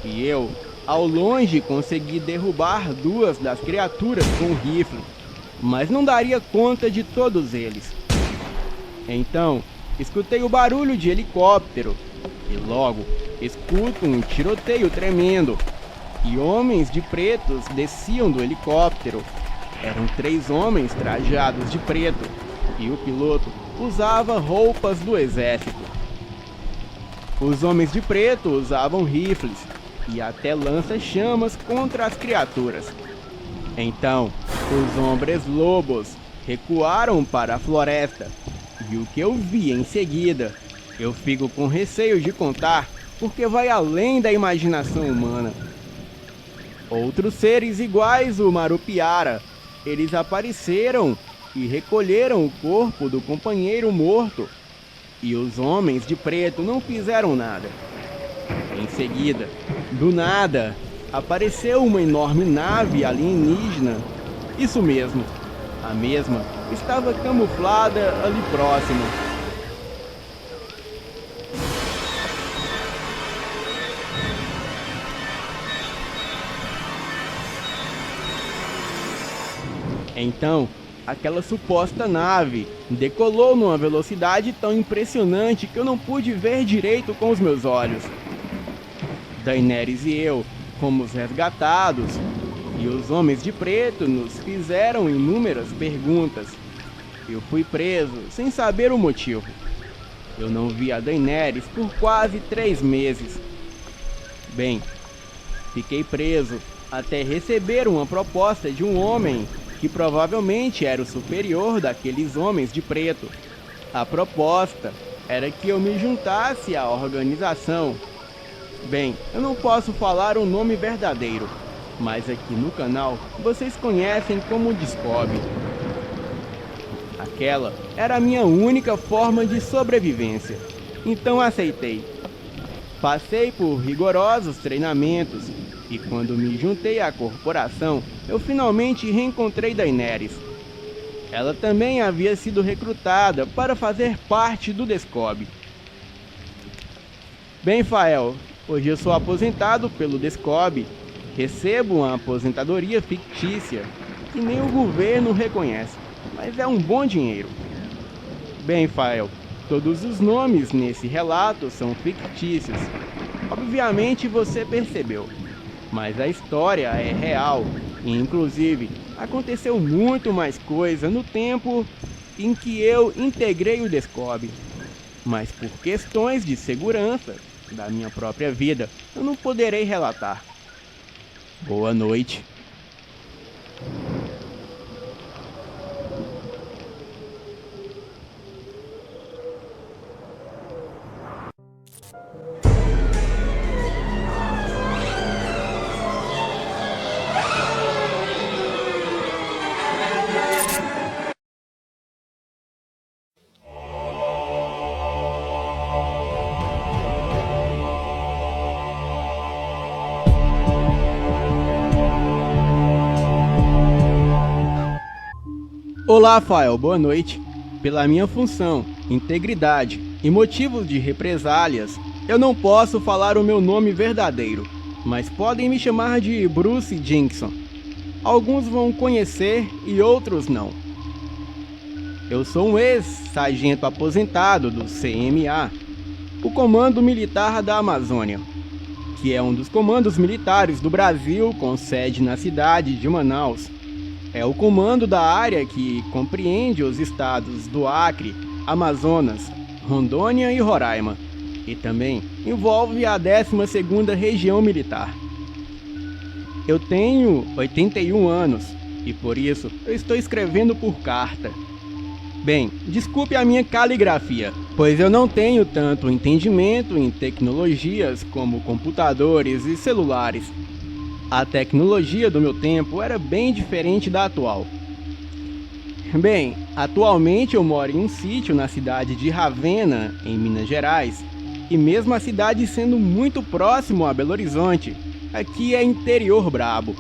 e eu, ao longe, consegui derrubar duas das criaturas com o rifle, mas não daria conta de todos eles. Então, escutei o barulho de helicóptero e logo escuto um tiroteio tremendo e homens de pretos desciam do helicóptero. Eram 3 homens trajados de preto e o piloto usava roupas do exército. Os homens de preto usavam rifles e até lança-chamas contra as criaturas. Então, os homens lobos recuaram para a floresta, e o que eu vi em seguida, eu fico com receio de contar, porque vai além da imaginação humana. Outros seres iguais ao Marupiara, eles apareceram e recolheram o corpo do companheiro morto, e os homens de preto não fizeram nada. Em seguida, do nada, apareceu uma enorme nave alienígena. Isso mesmo, a mesma estava camuflada ali próximo. Então, aquela suposta nave decolou numa velocidade tão impressionante que eu não pude ver direito com os meus olhos. Daenerys e eu fomos resgatados, e os homens de preto nos fizeram inúmeras perguntas. Eu fui preso sem saber o motivo. Eu não vi a Daenerys por quase 3 meses. Bem, fiquei preso até receber uma proposta de um homem que provavelmente era o superior daqueles homens de preto. A proposta era que eu me juntasse à organização. Bem, eu não posso falar o nome verdadeiro, mas aqui no canal vocês conhecem como Discob. Aquela era a minha única forma de sobrevivência, então aceitei. Passei por rigorosos treinamentos e quando me juntei à corporação, eu finalmente reencontrei Daenerys. Ela também havia sido recrutada para fazer parte do Discob. Bem, Fael, hoje eu sou aposentado pelo Discob. Recebo uma aposentadoria fictícia, que nem o governo reconhece, mas é um bom dinheiro. Bem, Fael, todos os nomes nesse relato são fictícios. Obviamente você percebeu, mas a história é real e, inclusive, aconteceu muito mais coisa no tempo em que eu integrei o Discob. Mas por questões de segurança da minha própria vida, eu não poderei relatar. Boa noite. Olá, Fael, boa noite. Pela minha função, integridade e motivos de represálias, eu não posso falar o meu nome verdadeiro, mas podem me chamar de Bruce Dickinson. Alguns vão conhecer e outros não. Eu sou um ex-sargento aposentado do CMA, o Comando Militar da Amazônia, que é um dos comandos militares do Brasil com sede na cidade de Manaus. É o comando da área que compreende os estados do Acre, Amazonas, Rondônia e Roraima, e também envolve a 12ª Região Militar. Eu tenho 81 anos e por isso eu estou escrevendo por carta. Bem, desculpe a minha caligrafia, pois eu não tenho tanto entendimento em tecnologias como computadores e celulares. A tecnologia do meu tempo era bem diferente da atual. Bem, atualmente eu moro em um sítio na cidade de Ravenna, em Minas Gerais, e mesmo a cidade sendo muito próximo a Belo Horizonte, aqui é interior brabo.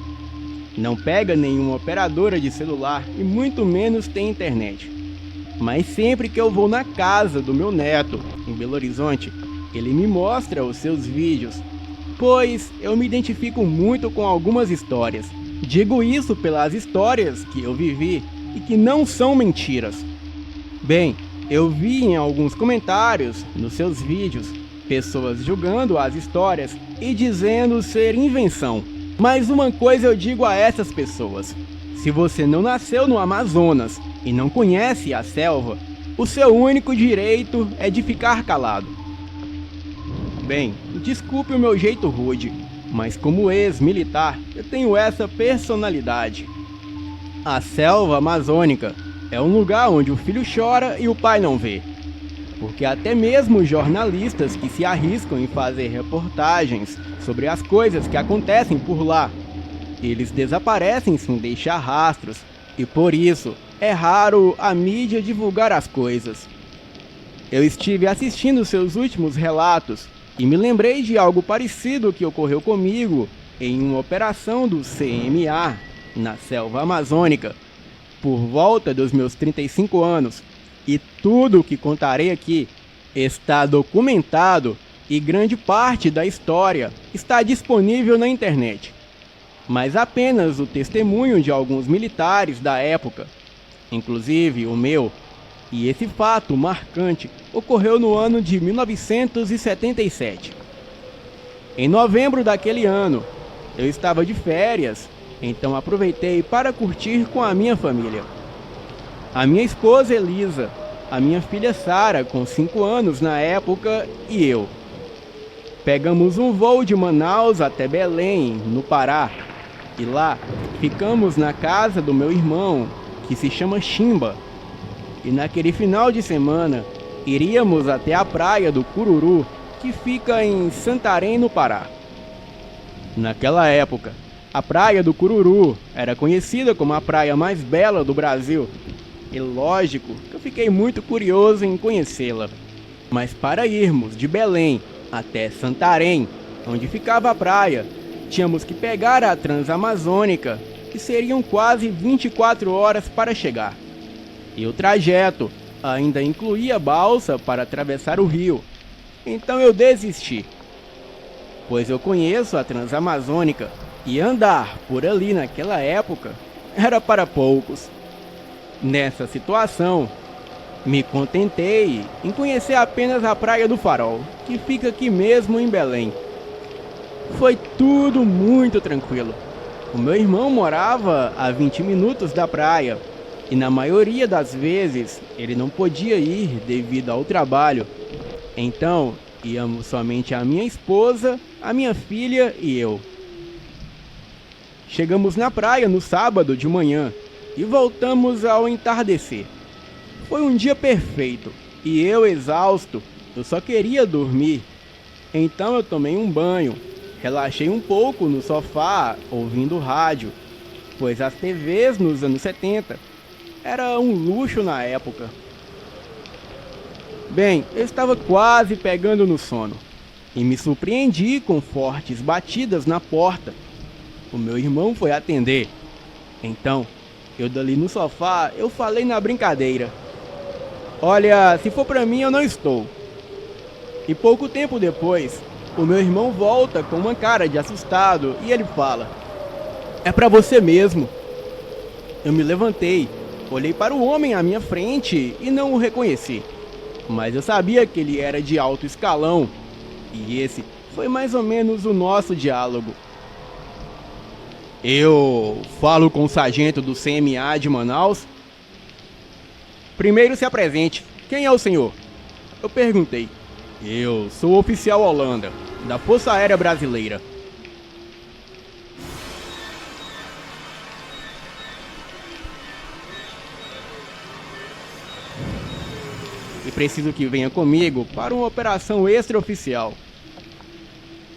Não pega nenhuma operadora de celular e muito menos tem internet. Mas sempre que eu vou na casa do meu neto, em Belo Horizonte, ele me mostra os seus vídeos, pois eu me identifico muito com algumas histórias. Digo isso pelas histórias que eu vivi e que não são mentiras. Bem, eu vi em alguns comentários nos seus vídeos pessoas julgando as histórias e dizendo ser invenção. Mas uma coisa eu digo a essas pessoas: se você não nasceu no Amazonas e não conhece a selva, o seu único direito é de ficar calado. Bem, desculpe o meu jeito rude, mas como ex-militar, eu tenho essa personalidade. A selva amazônica é um lugar onde o filho chora e o pai não vê. Porque até mesmo jornalistas que se arriscam em fazer reportagens sobre as coisas que acontecem por lá, eles desaparecem sem deixar rastros, e por isso é raro a mídia divulgar as coisas. Eu estive assistindo seus últimos relatos e me lembrei de algo parecido que ocorreu comigo em uma operação do CMA na selva amazônica, por volta dos meus 35 anos, e tudo o que contarei aqui está documentado e grande parte da história está disponível na internet, mas apenas o testemunho de alguns militares da época, inclusive o meu. E esse fato marcante ocorreu no ano de 1977. Em novembro daquele ano, eu estava de férias, então aproveitei para curtir com a minha família. A minha esposa Elisa, a minha filha Sara, com 5 anos na época, e eu. Pegamos um voo de Manaus até Belém, no Pará, e lá ficamos na casa do meu irmão, que se chama Chimba. E naquele final de semana, iríamos até a praia do Cururu, que fica em Santarém, no Pará. Naquela época, a praia do Cururu era conhecida como a praia mais bela do Brasil. E lógico que eu fiquei muito curioso em conhecê-la. Mas para irmos de Belém até Santarém, onde ficava a praia, tínhamos que pegar a Transamazônica, que seriam quase 24 horas para chegar. E o trajeto ainda incluía balsa para atravessar o rio. Então eu desisti, pois eu conheço a Transamazônica e andar por ali naquela época era para poucos. Nessa situação, me contentei em conhecer apenas a Praia do Farol, que fica aqui mesmo em Belém. Foi tudo muito tranquilo. O meu irmão morava a 20 minutos da praia, e na maioria das vezes ele não podia ir devido ao trabalho. Então íamos somente a minha esposa, a minha filha e eu. Chegamos na praia no sábado de manhã e voltamos ao entardecer. Foi um dia perfeito e eu, exausto, eu só queria dormir. Então eu tomei um banho, relaxei um pouco no sofá ouvindo rádio, pois as TVs nos anos 70 era um luxo na época. Bem, eu estava quase pegando no sono e me surpreendi com fortes batidas na porta. O meu irmão foi atender. Então, Eu dali no sofá, eu falei na brincadeira: olha, se for pra mim eu não estou. E pouco tempo depois, o meu irmão volta com uma cara de assustado e ele fala: é pra você mesmo. Eu me levantei, olhei para o homem à minha frente e não o reconheci. Mas eu sabia que ele era de alto escalão, e esse foi mais ou menos o nosso diálogo. Eu falo com o sargento do CMA de Manaus? Primeiro se apresente. Quem é o senhor? Eu perguntei. Eu sou o oficial Holanda, da Força Aérea Brasileira. E preciso que venha comigo para uma operação extraoficial.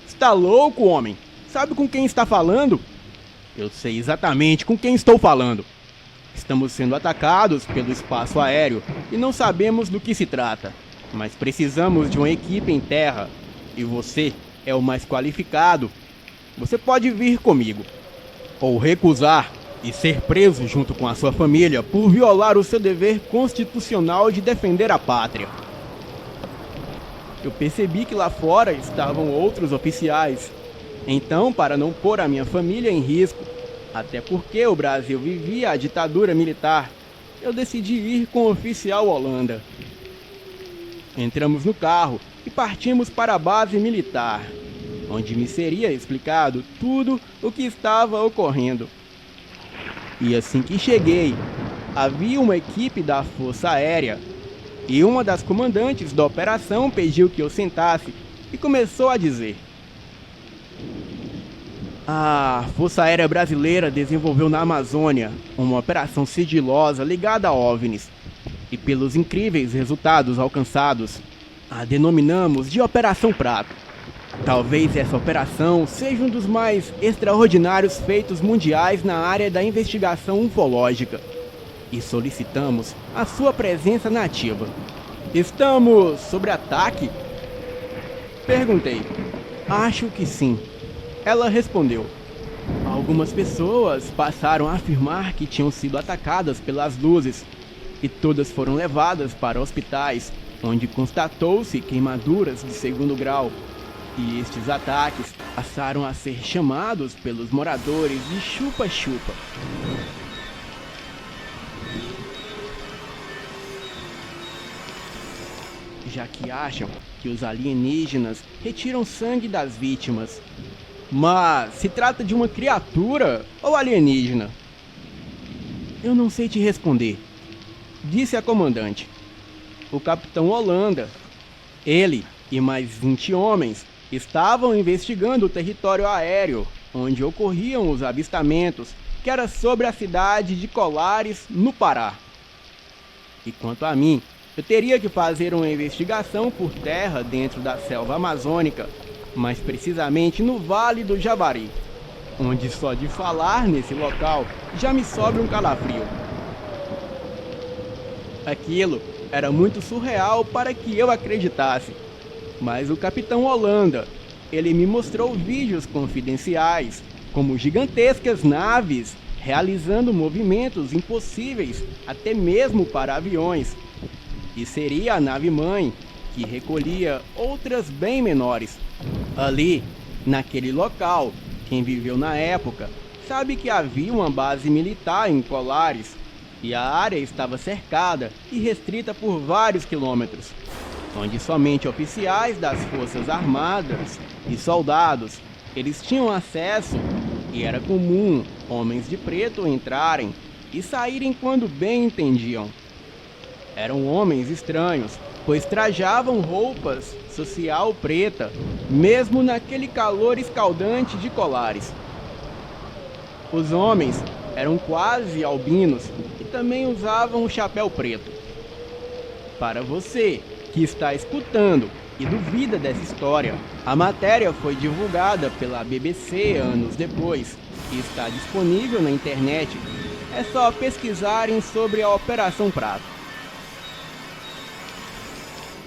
Está louco, homem? Sabe com quem está falando? Eu sei exatamente com quem estou falando. Estamos sendo atacados pelo espaço aéreo e não sabemos do que se trata. Mas precisamos de uma equipe em terra. E você é o mais qualificado. Você pode vir comigo. Ou recusar e ser preso junto com a sua família por violar o seu dever constitucional de defender a pátria. Eu percebi que lá fora estavam outros oficiais. Então, para não pôr a minha família em risco, até porque o Brasil vivia a ditadura militar, eu decidi ir com o oficial Holanda. Entramos no carro e partimos para a base militar, onde me seria explicado tudo o que estava ocorrendo. E assim que cheguei, havia uma equipe da Força Aérea e uma das comandantes da operação pediu que eu sentasse e começou a dizer: a Força Aérea Brasileira desenvolveu na Amazônia uma operação sigilosa ligada a OVNIs. E pelos incríveis resultados alcançados, a denominamos de Operação Prato. Talvez essa operação seja um dos mais extraordinários feitos mundiais na área da investigação ufológica. E solicitamos a sua presença na ativa. Estamos sob ataque? Perguntei. Acho que sim. Ela respondeu. Algumas pessoas passaram a afirmar que tinham sido atacadas pelas luzes e todas foram levadas para hospitais, onde constatou-se queimaduras de 2º grau. E estes ataques passaram a ser chamados pelos moradores de chupa-chupa. Já que acham que os alienígenas retiram sangue das vítimas. Mas se trata de uma criatura ou alienígena? Eu não sei te responder, disse a comandante. O capitão Holanda, ele e mais 20 homens estavam investigando o território aéreo, onde ocorriam os avistamentos, que era sobre a cidade de Colares, no Pará. E quanto a mim, eu teria que fazer uma investigação por terra dentro da selva amazônica, mais precisamente no Vale do Javari, onde só de falar nesse local já me sobe um calafrio. Aquilo era muito surreal para que eu acreditasse, mas o capitão Holanda, ele me mostrou vídeos confidenciais, como gigantescas naves realizando movimentos impossíveis até mesmo para aviões. E seria a nave-mãe que recolhia outras bem menores. Ali, naquele local, quem viveu na época sabe que havia uma base militar em Colares e a área estava cercada e restrita por vários quilômetros, onde somente oficiais das Forças Armadas e soldados eles tinham acesso e era comum homens de preto entrarem e saírem quando bem entendiam. Eram homens estranhos, pois trajavam roupas social preta, mesmo naquele calor escaldante de Colares. Os homens eram quase albinos e também usavam o chapéu preto. Para você que está escutando e duvida dessa história, a matéria foi divulgada pela BBC anos depois e está disponível na internet. É só pesquisarem sobre a Operação Prato.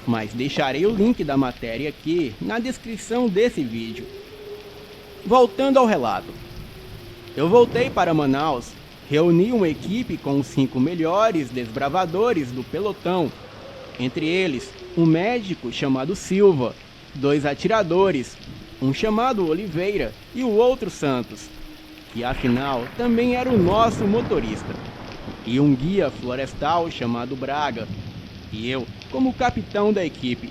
Mas deixarei o link da matéria aqui na descrição desse vídeo. Voltando ao relato. Eu voltei para Manaus Reuni uma equipe com os 5 melhores desbravadores do pelotão, entre eles um médico chamado Silva, 2 atiradores, um chamado Oliveira e o outro Santos, que afinal também era o nosso motorista, e um guia florestal chamado Braga, e eu como capitão da equipe.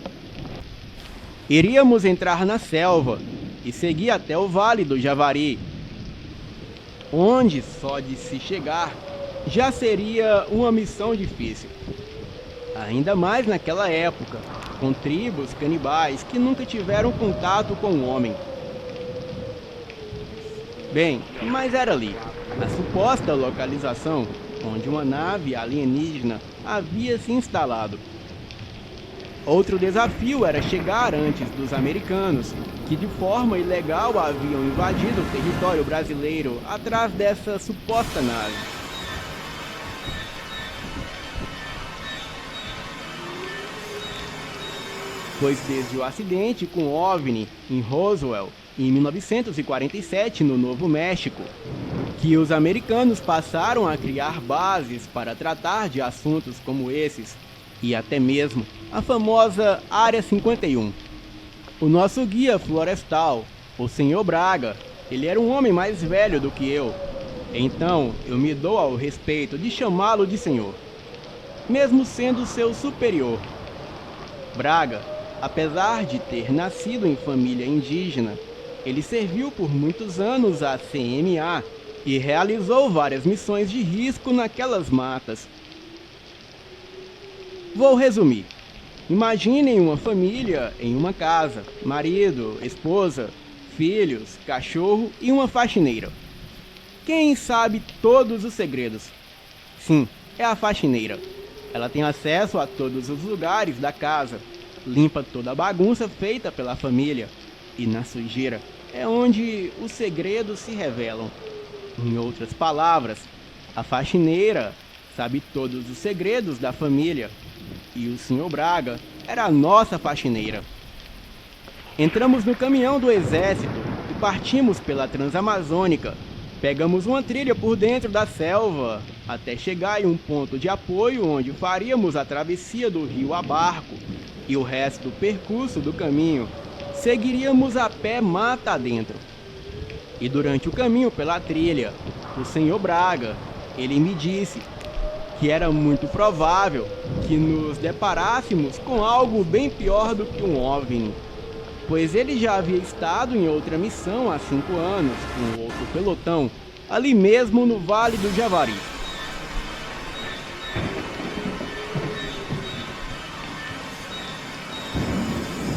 Iríamos entrar na selva e seguir até o Vale do Javari, onde só de se chegar já seria uma missão difícil. Ainda mais naquela época, com tribos canibais que nunca tiveram contato com o homem. Bem, mas era ali, a suposta localização onde uma nave alienígena havia se instalado. Outro desafio era chegar antes dos americanos, que de forma ilegal haviam invadido o território brasileiro atrás dessa suposta nave. Pois desde o acidente com OVNI em Roswell, em 1947, no Novo México, que os americanos passaram a criar bases para tratar de assuntos como esses, e até mesmo a famosa Área 51. O nosso guia florestal, o Sr. Braga, ele era um homem mais velho do que eu, então eu me dou ao respeito de chamá-lo de senhor, mesmo sendo seu superior. Braga, apesar de ter nascido em família indígena, ele serviu por muitos anos à CMA e realizou várias missões de risco naquelas matas. Vou resumir. Imaginem uma família em uma casa, marido, esposa, filhos, cachorro e uma faxineira. Quem sabe todos os segredos? Sim, é a faxineira. Ela tem acesso a todos os lugares da casa, limpa toda a bagunça feita pela família, e na sujeira é onde os segredos se revelam. Em outras palavras, a faxineira sabe todos os segredos da família, e o Sr. Braga era a nossa faxineira. Entramos no caminhão do exército e partimos pela Transamazônica. Pegamos uma trilha por dentro da selva, até chegar em um ponto de apoio onde faríamos a travessia do rio a barco, e o resto do percurso do caminho seguiríamos a pé mata adentro. E durante o caminho pela trilha, o Sr. Braga, ele me disse que era muito provável que nos deparássemos com algo bem pior do que um OVNI, pois ele já havia estado em outra missão há 5 anos com outro pelotão, ali mesmo no Vale do Javari.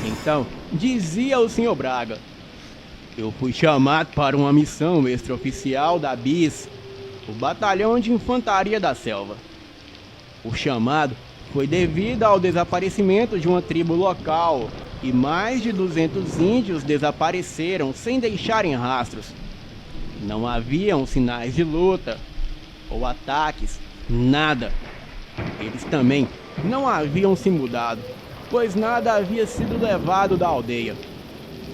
Então, dizia o Sr. Braga, eu fui chamado para uma missão extraoficial da BIS, o Batalhão de Infantaria da Selva. O chamado foi devido ao desaparecimento de uma tribo local e mais de 200 índios desapareceram sem deixarem rastros. Não haviam sinais de luta ou ataques, nada. Eles também não haviam se mudado, pois nada havia sido levado da aldeia.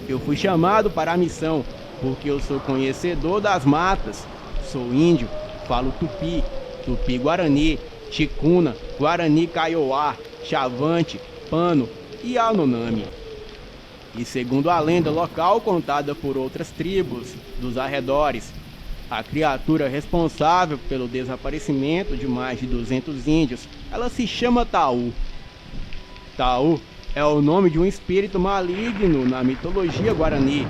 Eu fui chamado para a missão porque eu sou conhecedor das matas, sou índio, falo tupi, tupi-guarani, ticuna, guarani kaiowá, chavante, pano e anonami. E segundo a lenda local contada por outras tribos dos arredores, a criatura responsável pelo desaparecimento de mais de 200 índios, ela se chama Taú. Taú é o nome de um espírito maligno na mitologia guarani.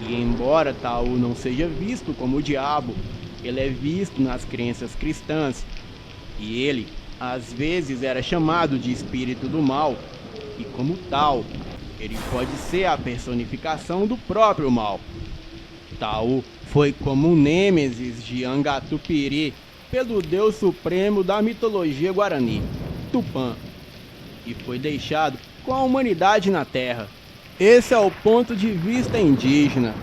E embora Taú não seja visto como o diabo, ele é visto nas crenças cristãs. E ele, às vezes, era chamado de espírito do mal. E como tal, ele pode ser a personificação do próprio mal. Taú foi como um nêmesis de Angatupiri pelo deus supremo da mitologia guarani, Tupã, e foi deixado com a humanidade na Terra. Esse é o ponto de vista indígena.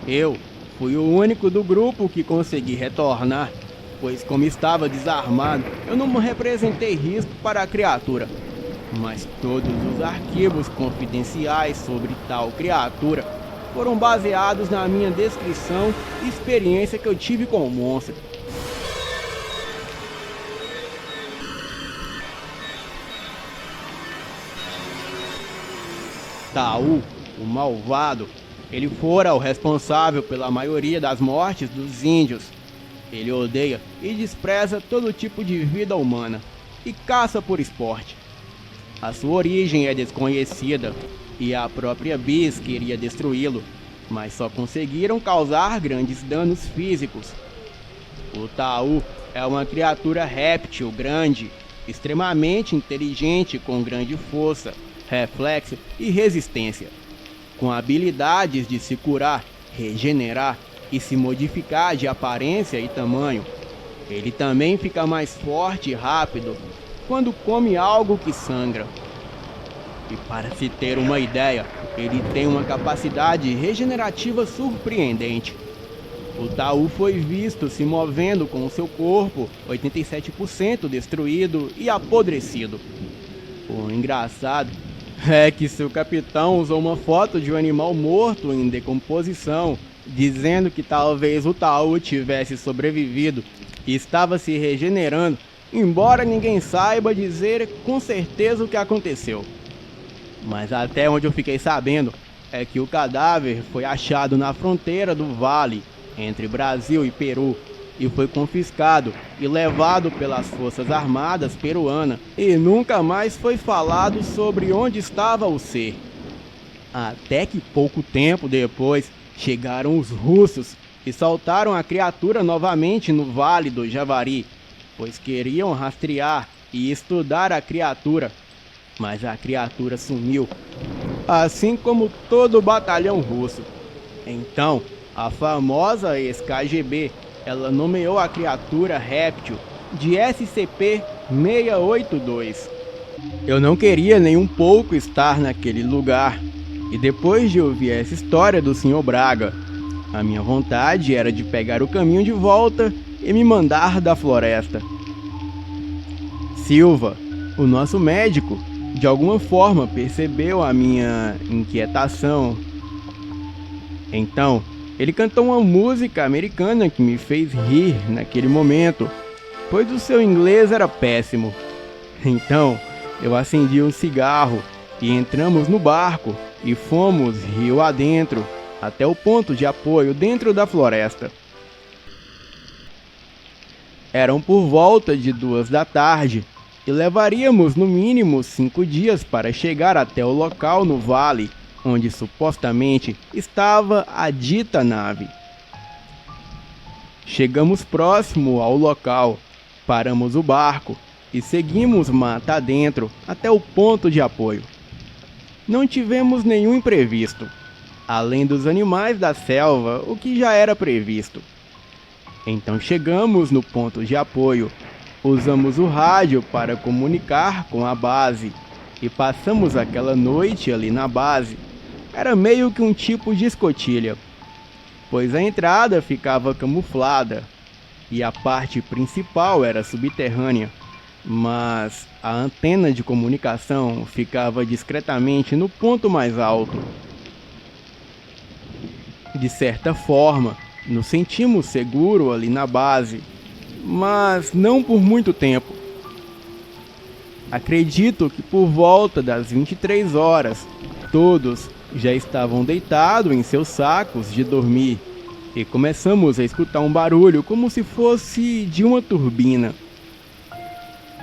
Eu fui o único do grupo que consegui retornar, pois como estava desarmado, eu não representei risco para a criatura. Mas todos os arquivos confidenciais sobre tal criatura foram baseados na minha descrição e experiência que eu tive com o monstro. Tau, o malvado, ele fora o responsável pela maioria das mortes dos índios. Ele odeia e despreza todo tipo de vida humana e caça por esporte. A sua origem é desconhecida e a própria Bis queria destruí-lo, mas só conseguiram causar grandes danos físicos. O Tau é uma criatura réptil grande, extremamente inteligente, com grande força, reflexo e resistência, com habilidades de se curar, regenerar e se modificar de aparência e tamanho. Ele também fica mais forte e rápido quando come algo que sangra. E para se ter uma ideia, ele tem uma capacidade regenerativa surpreendente. O Tau foi visto se movendo com seu corpo 87% destruído e apodrecido. O engraçado é que seu capitão usou uma foto de um animal morto em decomposição, dizendo que talvez o Tau tivesse sobrevivido e estava se regenerando, embora ninguém saiba dizer com certeza o que aconteceu. Mas até onde eu fiquei sabendo é que o cadáver foi achado na fronteira do vale entre Brasil e Peru e foi confiscado e levado pelas Forças Armadas peruanas e nunca mais foi falado sobre onde estava o ser. Até que pouco tempo depois chegaram os russos e soltaram a criatura novamente no Vale do Javari, pois queriam rastrear e estudar a criatura, mas a criatura sumiu, assim como todo o batalhão russo. Então, a famosa ex-KGB, ela nomeou a criatura réptil de SCP-682. Eu não queria nem um pouco estar naquele lugar, e depois de ouvir essa história do Sr. Braga, a minha vontade era de pegar o caminho de volta e me mandar da floresta. Silva, o nosso médico, de alguma forma percebeu a minha inquietação. Então, ele cantou uma música americana que me fez rir naquele momento, pois o seu inglês era péssimo. Então, eu acendi um cigarro e entramos no barco e fomos rio adentro, até o ponto de apoio dentro da floresta. Eram por volta de 2 da tarde e levaríamos no mínimo 5 dias para chegar até o local no vale, onde supostamente estava a dita nave. Chegamos próximo ao local, paramos o barco e seguimos mata adentro até o ponto de apoio. Não tivemos nenhum imprevisto, além dos animais da selva, o que já era previsto. Então chegamos no ponto de apoio, usamos o rádio para comunicar com a base e passamos aquela noite ali na base. Era meio que um tipo de escotilha, pois a entrada ficava camuflada e a parte principal era subterrânea, mas a antena de comunicação ficava discretamente no ponto mais alto. De certa forma, nos sentimos seguros ali na base, mas não por muito tempo. Acredito que por volta das 23 horas, todos já estavam deitados em seus sacos de dormir e começamos a escutar um barulho como se fosse de uma turbina,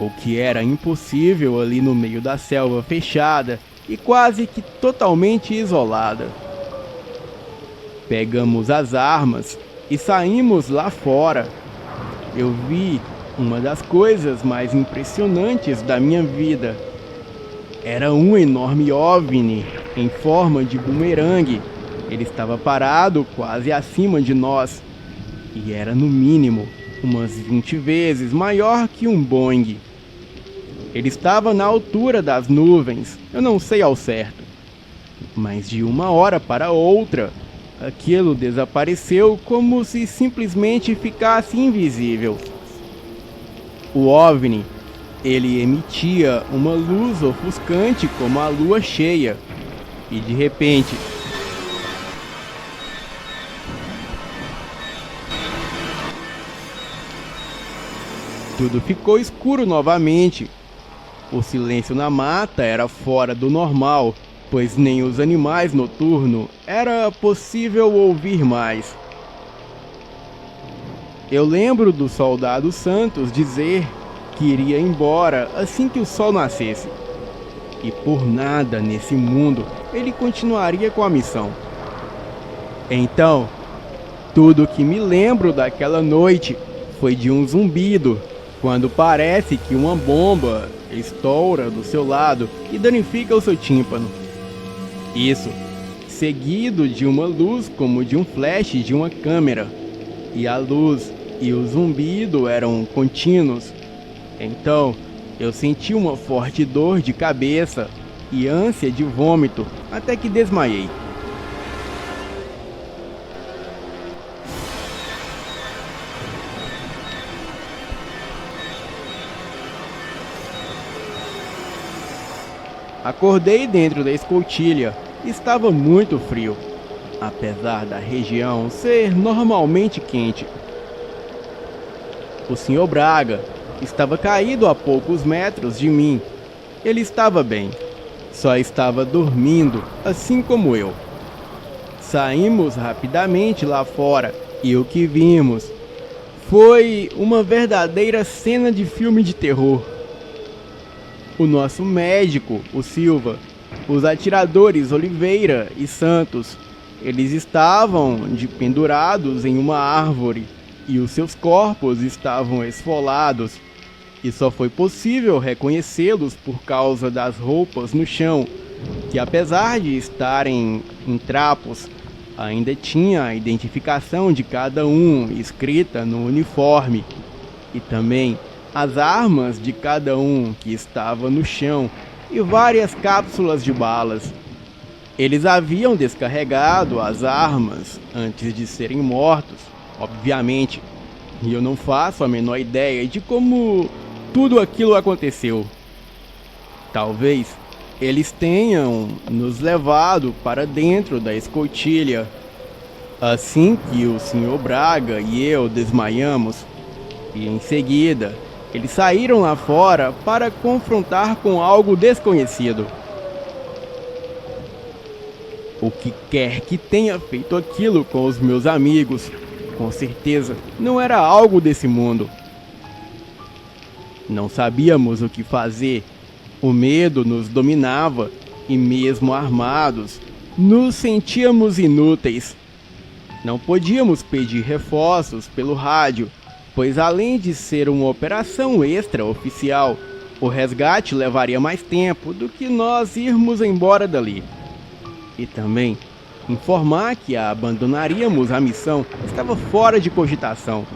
o que era impossível ali no meio da selva fechada e quase que totalmente isolada. Pegamos as armas e saímos lá fora. Eu vi uma das coisas mais impressionantes da minha vida. Era um enorme OVNI em forma de bumerangue. Ele estava parado quase acima de nós e era no mínimo umas 20 vezes maior que um Boeing. Ele estava na altura das nuvens, eu não sei ao certo, mas de uma hora para outra, aquilo desapareceu como se simplesmente ficasse invisível. O OVNI, ele emitia uma luz ofuscante como a lua cheia, e de repente, tudo ficou escuro novamente. O silêncio na mata era fora do normal, pois nem os animais noturnos era possível ouvir mais. Eu lembro do soldado Santos dizer que iria embora assim que o sol nascesse. E por nada nesse mundo ele continuaria com a missão. Então, tudo que me lembro daquela noite foi de um zumbido, quando parece que uma bomba estoura do seu lado e danifica o seu tímpano. Isso, seguido de uma luz como de um flash de uma câmera. E a luz e o zumbido eram contínuos. Então, eu senti uma forte dor de cabeça e ânsia de vômito até que desmaiei. Acordei dentro da escotilha. Estava muito frio, apesar da região ser normalmente quente. O Sr. Braga estava caído a poucos metros de mim. Ele estava bem, só estava dormindo, assim como eu. Saímos rapidamente lá fora e o que vimos foi uma verdadeira cena de filme de terror. O nosso médico, o Silva, os atiradores Oliveira e Santos, eles estavam pendurados em uma árvore e os seus corpos estavam esfolados, e só foi possível reconhecê-los por causa das roupas no chão, que apesar de estarem em trapos, ainda tinha a identificação de cada um escrita no uniforme, e também as armas de cada um que estava no chão e várias cápsulas de balas. Eles haviam descarregado as armas antes de serem mortos, obviamente, e eu não faço a menor ideia de como tudo aquilo aconteceu. Talvez eles tenham nos levado para dentro da escotilha assim que o Sr. Braga e eu desmaiamos, e em seguida eles saíram lá fora para confrontar com algo desconhecido. O que quer que tenha feito aquilo com os meus amigos, com certeza não era algo desse mundo. Não sabíamos o que fazer, o medo nos dominava e mesmo armados, nos sentíamos inúteis. Não podíamos pedir reforços pelo rádio, pois além de ser uma operação extraoficial, o resgate levaria mais tempo do que nós irmos embora dali. E também, informar que abandonaríamos a missão estava fora de cogitação.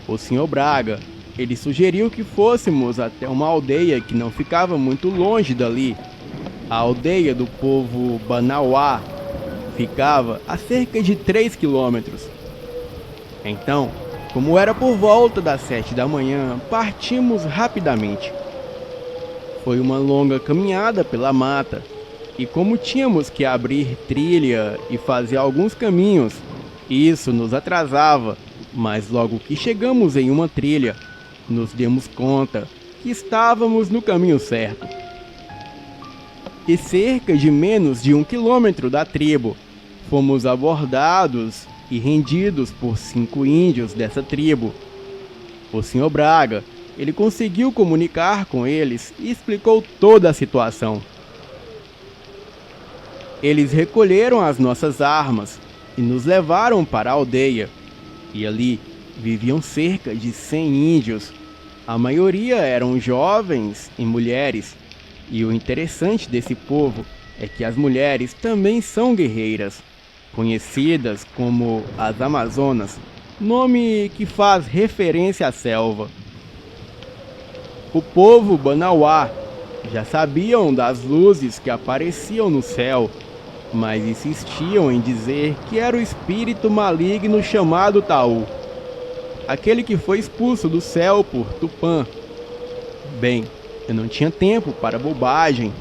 O Sr. Braga, ele sugeriu que fôssemos até uma aldeia que não ficava muito longe dali. A aldeia do povo Banauá ficava a cerca de 3 quilômetros. Então, como era por volta das 7 da manhã, partimos rapidamente. Foi uma longa caminhada pela mata, e como tínhamos que abrir trilha e fazer alguns caminhos, isso nos atrasava, mas logo que chegamos em uma trilha, nos demos conta que estávamos no caminho certo. E cerca de menos de 1 quilômetro da tribo, fomos abordados e rendidos por 5 índios dessa tribo. O Sr. Braga, ele conseguiu comunicar com eles e explicou toda a situação. Eles recolheram as nossas armas e nos levaram para a aldeia. E ali viviam cerca de 100 índios. A maioria eram jovens e mulheres. E o interessante desse povo é que as mulheres também são guerreiras, conhecidas como as Amazonas, nome que faz referência à selva. O povo Banauá já sabiam das luzes que apareciam no céu, mas insistiam em dizer que era o espírito maligno chamado Taú, aquele que foi expulso do céu por Tupã. Bem, eu não tinha tempo para bobagem,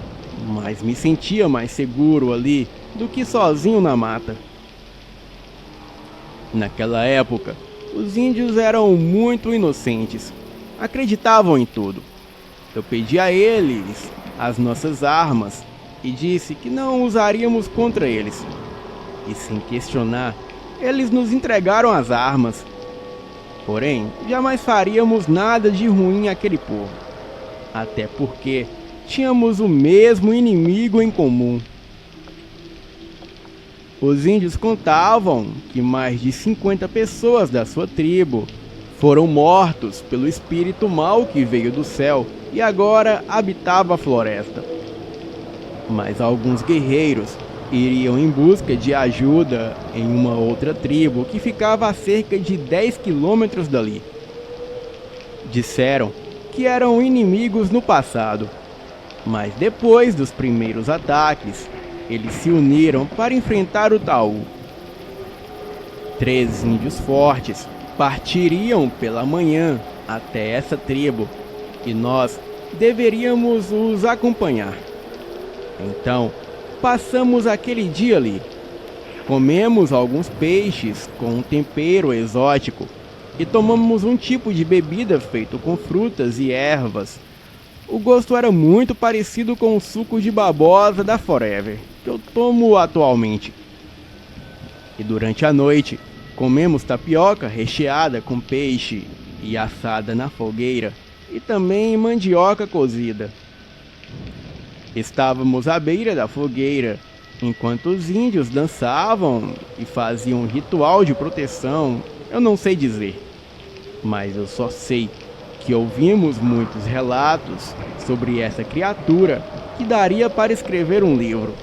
mas me sentia mais seguro ali do que sozinho na mata. Naquela época, os índios eram muito inocentes, acreditavam em tudo. Eu pedi a eles as nossas armas e disse que não usaríamos contra eles. E sem questionar, eles nos entregaram as armas. Porém, jamais faríamos nada de ruim àquele povo, até porque tínhamos o mesmo inimigo em comum. Os índios contavam que mais de 50 pessoas da sua tribo foram mortos pelo espírito mau que veio do céu e agora habitava a floresta. Mas alguns guerreiros iriam em busca de ajuda em uma outra tribo que ficava a cerca de 10 quilômetros dali. Disseram que eram inimigos no passado, mas depois dos primeiros ataques, eles se uniram para enfrentar o Taú. 3 índios fortes partiriam pela manhã até essa tribo e nós deveríamos os acompanhar. Então, passamos aquele dia ali. Comemos alguns peixes com um tempero exótico e tomamos um tipo de bebida feito com frutas e ervas. O gosto era muito parecido com o suco de babosa da Forever, que eu tomo atualmente. E durante a noite, comemos tapioca recheada com peixe e assada na fogueira, e também mandioca cozida. Estávamos à beira da fogueira, enquanto os índios dançavam e faziam um ritual de proteção, eu não sei dizer. Mas eu só sei que ouvimos muitos relatos sobre essa criatura que daria para escrever um livro.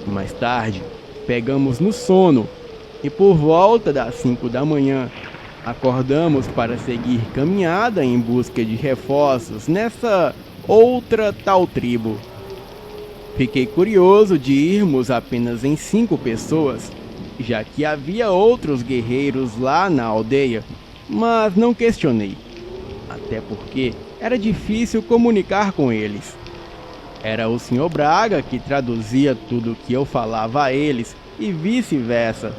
Mais tarde, pegamos no sono e por volta das 5 da manhã, acordamos para seguir caminhada em busca de reforços nessa outra tal tribo. Fiquei curioso de irmos apenas em 5 pessoas, já que havia outros guerreiros lá na aldeia, mas não questionei, até porque era difícil comunicar com eles. Era o Sr. Braga que traduzia tudo o que eu falava a eles e vice-versa.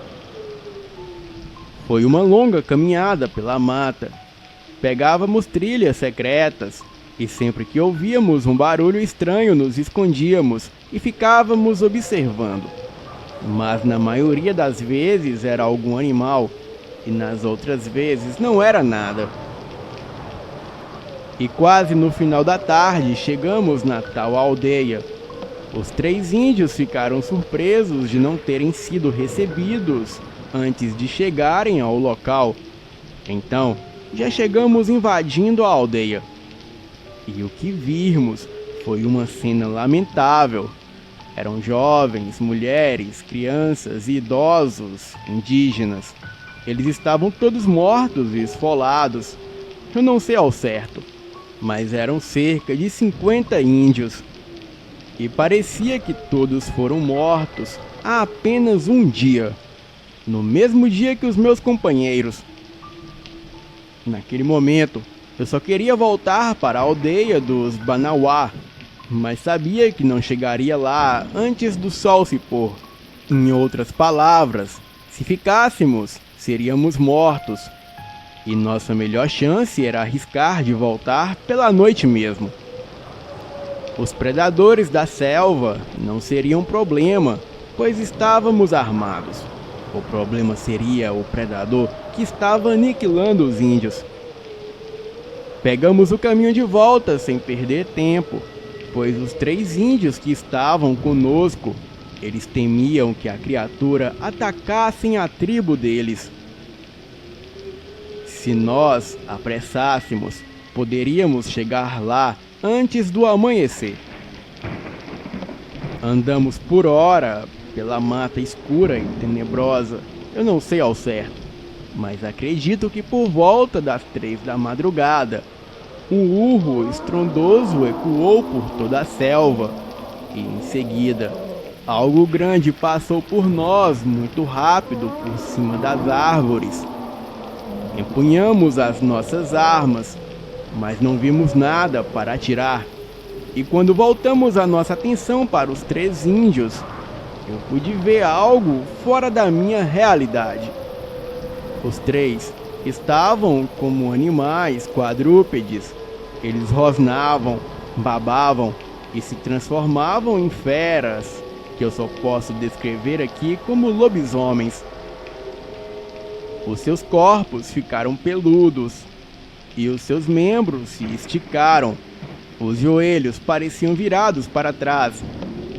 Foi uma longa caminhada pela mata. Pegávamos trilhas secretas e sempre que ouvíamos um barulho estranho nos escondíamos e ficávamos observando. Mas na maioria das vezes era algum animal e nas outras vezes não era nada. E quase no final da tarde chegamos na tal aldeia. Os 3 índios ficaram surpresos de não terem sido recebidos antes de chegarem ao local. Então, já chegamos invadindo a aldeia. E o que vimos foi uma cena lamentável. Eram jovens, mulheres, crianças e idosos indígenas. Eles estavam todos mortos e esfolados. Eu não sei ao certo, mas eram cerca de 50 índios. E parecia que todos foram mortos há apenas um dia, no mesmo dia que os meus companheiros. Naquele momento, eu só queria voltar para a aldeia dos Banauá, mas sabia que não chegaria lá antes do sol se pôr. Em outras palavras, se ficássemos, seríamos mortos. E nossa melhor chance era arriscar de voltar pela noite mesmo. Os predadores da selva não seriam problema, pois estávamos armados. O problema seria o predador que estava aniquilando os índios. Pegamos o caminho de volta sem perder tempo, pois os 3 índios que estavam conosco, eles temiam que a criatura atacasse a tribo deles. Se nós apressássemos, poderíamos chegar lá antes do amanhecer. Andamos por hora pela mata escura e tenebrosa, eu não sei ao certo, mas acredito que por volta das 3 da madrugada, um urro estrondoso ecoou por toda a selva e em seguida, algo grande passou por nós muito rápido por cima das árvores. Empunhamos as nossas armas, mas não vimos nada para atirar. E quando voltamos a nossa atenção para os 3 índios, eu pude ver algo fora da minha realidade. Os 3 estavam como animais quadrúpedes. Eles rosnavam, babavam e se transformavam em feras, que eu só posso descrever aqui como lobisomens. Os seus corpos ficaram peludos e os seus membros se esticaram. Os joelhos pareciam virados para trás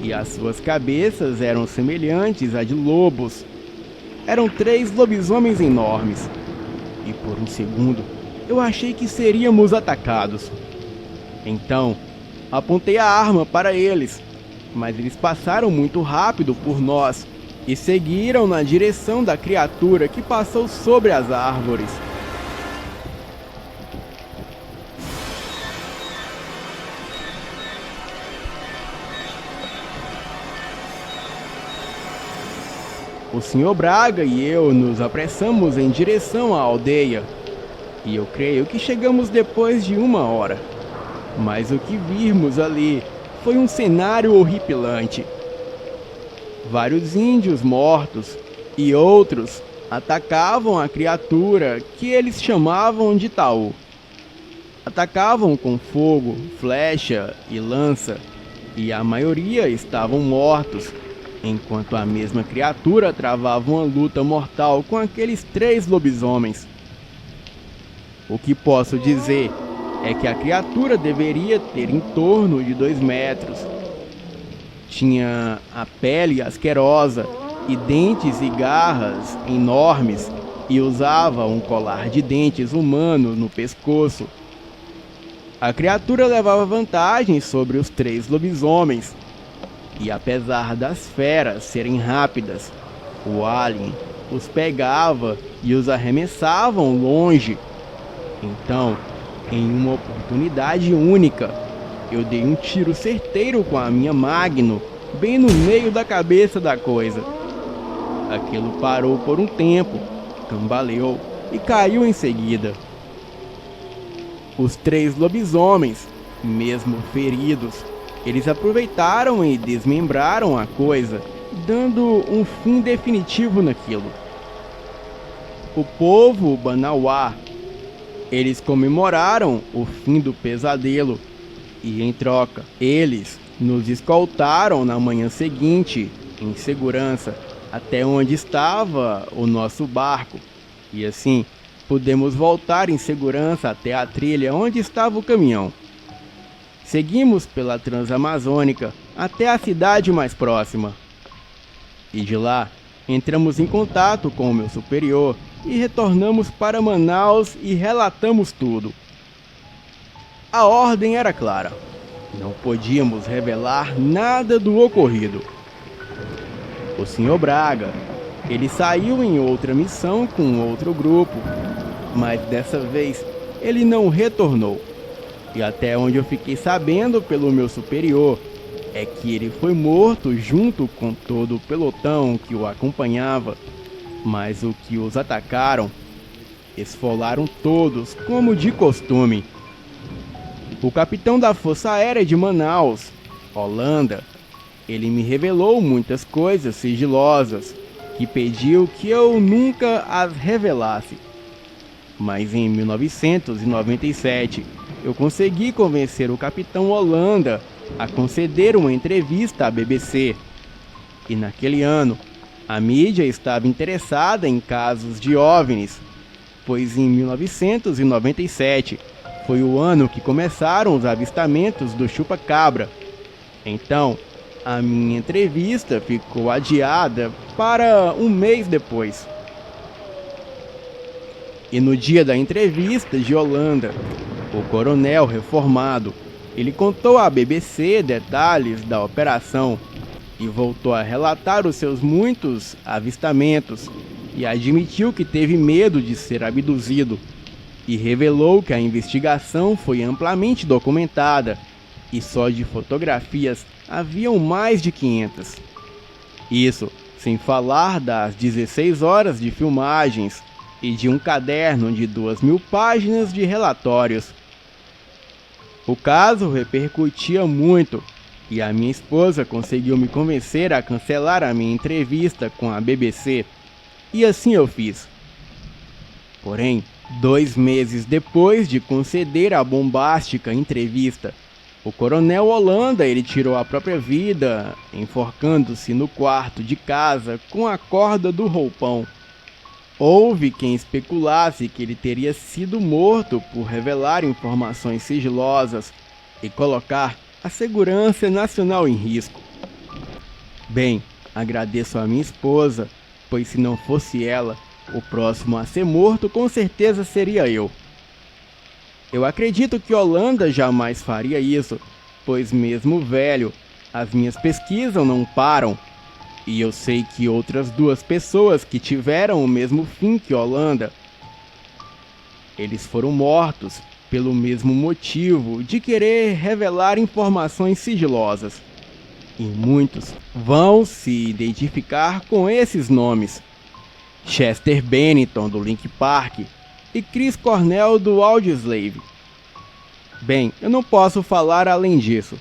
e as suas cabeças eram semelhantes a de lobos. Eram 3 lobisomens enormes e por um segundo eu achei que seríamos atacados. Então, apontei a arma para eles, mas eles passaram muito rápido por nós e seguiram na direção da criatura que passou sobre as árvores. O Sr. Braga e eu nos apressamos em direção à aldeia, e eu creio que chegamos depois de 1 hora. Mas o que vimos ali foi um cenário horripilante. Vários índios mortos e outros atacavam a criatura que eles chamavam de Taú. Atacavam com fogo, flecha e lança, e a maioria estavam mortos, enquanto a mesma criatura travava uma luta mortal com aqueles 3 lobisomens. O que posso dizer é que a criatura deveria ter em torno de 2 metros. Tinha a pele asquerosa e dentes e garras enormes, e usava um colar de dentes humano no pescoço. A criatura levava vantagem sobre os 3 lobisomens, e apesar das feras serem rápidas, o alien os pegava e os arremessavam longe. Então, em uma oportunidade única, eu dei um tiro certeiro com a minha Magnum bem no meio da cabeça da coisa. Aquilo parou por um tempo, cambaleou e caiu em seguida. Os 3 lobisomens, mesmo feridos, eles aproveitaram e desmembraram a coisa, dando um fim definitivo naquilo. O povo Banauá, eles comemoraram o fim do pesadelo e, em troca, eles nos escoltaram na manhã seguinte, em segurança, até onde estava o nosso barco, e assim pudemos voltar em segurança até a trilha onde estava o caminhão. Seguimos pela Transamazônica até a cidade mais próxima, e de lá entramos em contato com o meu superior e retornamos para Manaus e relatamos tudo. A ordem era clara: não podíamos revelar nada do ocorrido. O Sr. Braga, ele saiu em outra missão com outro grupo, mas dessa vez ele não retornou. E até onde eu fiquei sabendo pelo meu superior é que ele foi morto junto com todo o pelotão que o acompanhava, mas o que os atacaram esfolaram todos como de costume. O capitão da Força Aérea de Manaus, Holanda, ele me revelou muitas coisas sigilosas que pediu que eu nunca as revelasse. Mas em 1997 eu consegui convencer o capitão Holanda a conceder uma entrevista à BBC. E naquele ano, a mídia estava interessada em casos de OVNIs, pois em 1997 foi o ano que começaram os avistamentos do chupa-cabra. Então, a minha entrevista ficou adiada para um mês depois. E no dia da entrevista de Holanda, o coronel reformado, ele contou à BBC detalhes da operação e voltou a relatar os seus muitos avistamentos e admitiu que teve medo de ser abduzido e revelou que a investigação foi amplamente documentada e só de fotografias haviam mais de 500. Isso sem falar das 16 horas de filmagens e de um caderno de 2.000 páginas de relatórios. O caso repercutia muito e a minha esposa conseguiu me convencer a cancelar a minha entrevista com a BBC, e assim eu fiz. Porém, 2 meses depois de conceder a bombástica entrevista, O coronel Holanda, ele tirou a própria vida, enforcando-se no quarto de casa com a corda do roupão. Houve quem especulasse que ele teria sido morto por revelar informações sigilosas e colocar a segurança nacional em risco. Bem, agradeço a minha esposa, pois se não fosse ela, o próximo a ser morto com certeza seria eu. Eu acredito que Holanda jamais faria isso, pois mesmo velho, as minhas pesquisas não param. E eu sei que outras duas pessoas que tiveram o mesmo fim que Holanda, eles foram mortos pelo mesmo motivo de querer revelar informações sigilosas. E muitos vão se identificar com esses nomes: Chester Bennington, do Linkin Park, e Chris Cornell, do Audioslave. Bem, eu não posso falar além disso,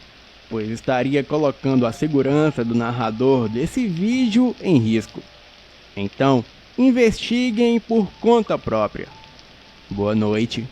pois estaria colocando a segurança do narrador desse vídeo em risco. Então, investiguem por conta própria. Boa noite.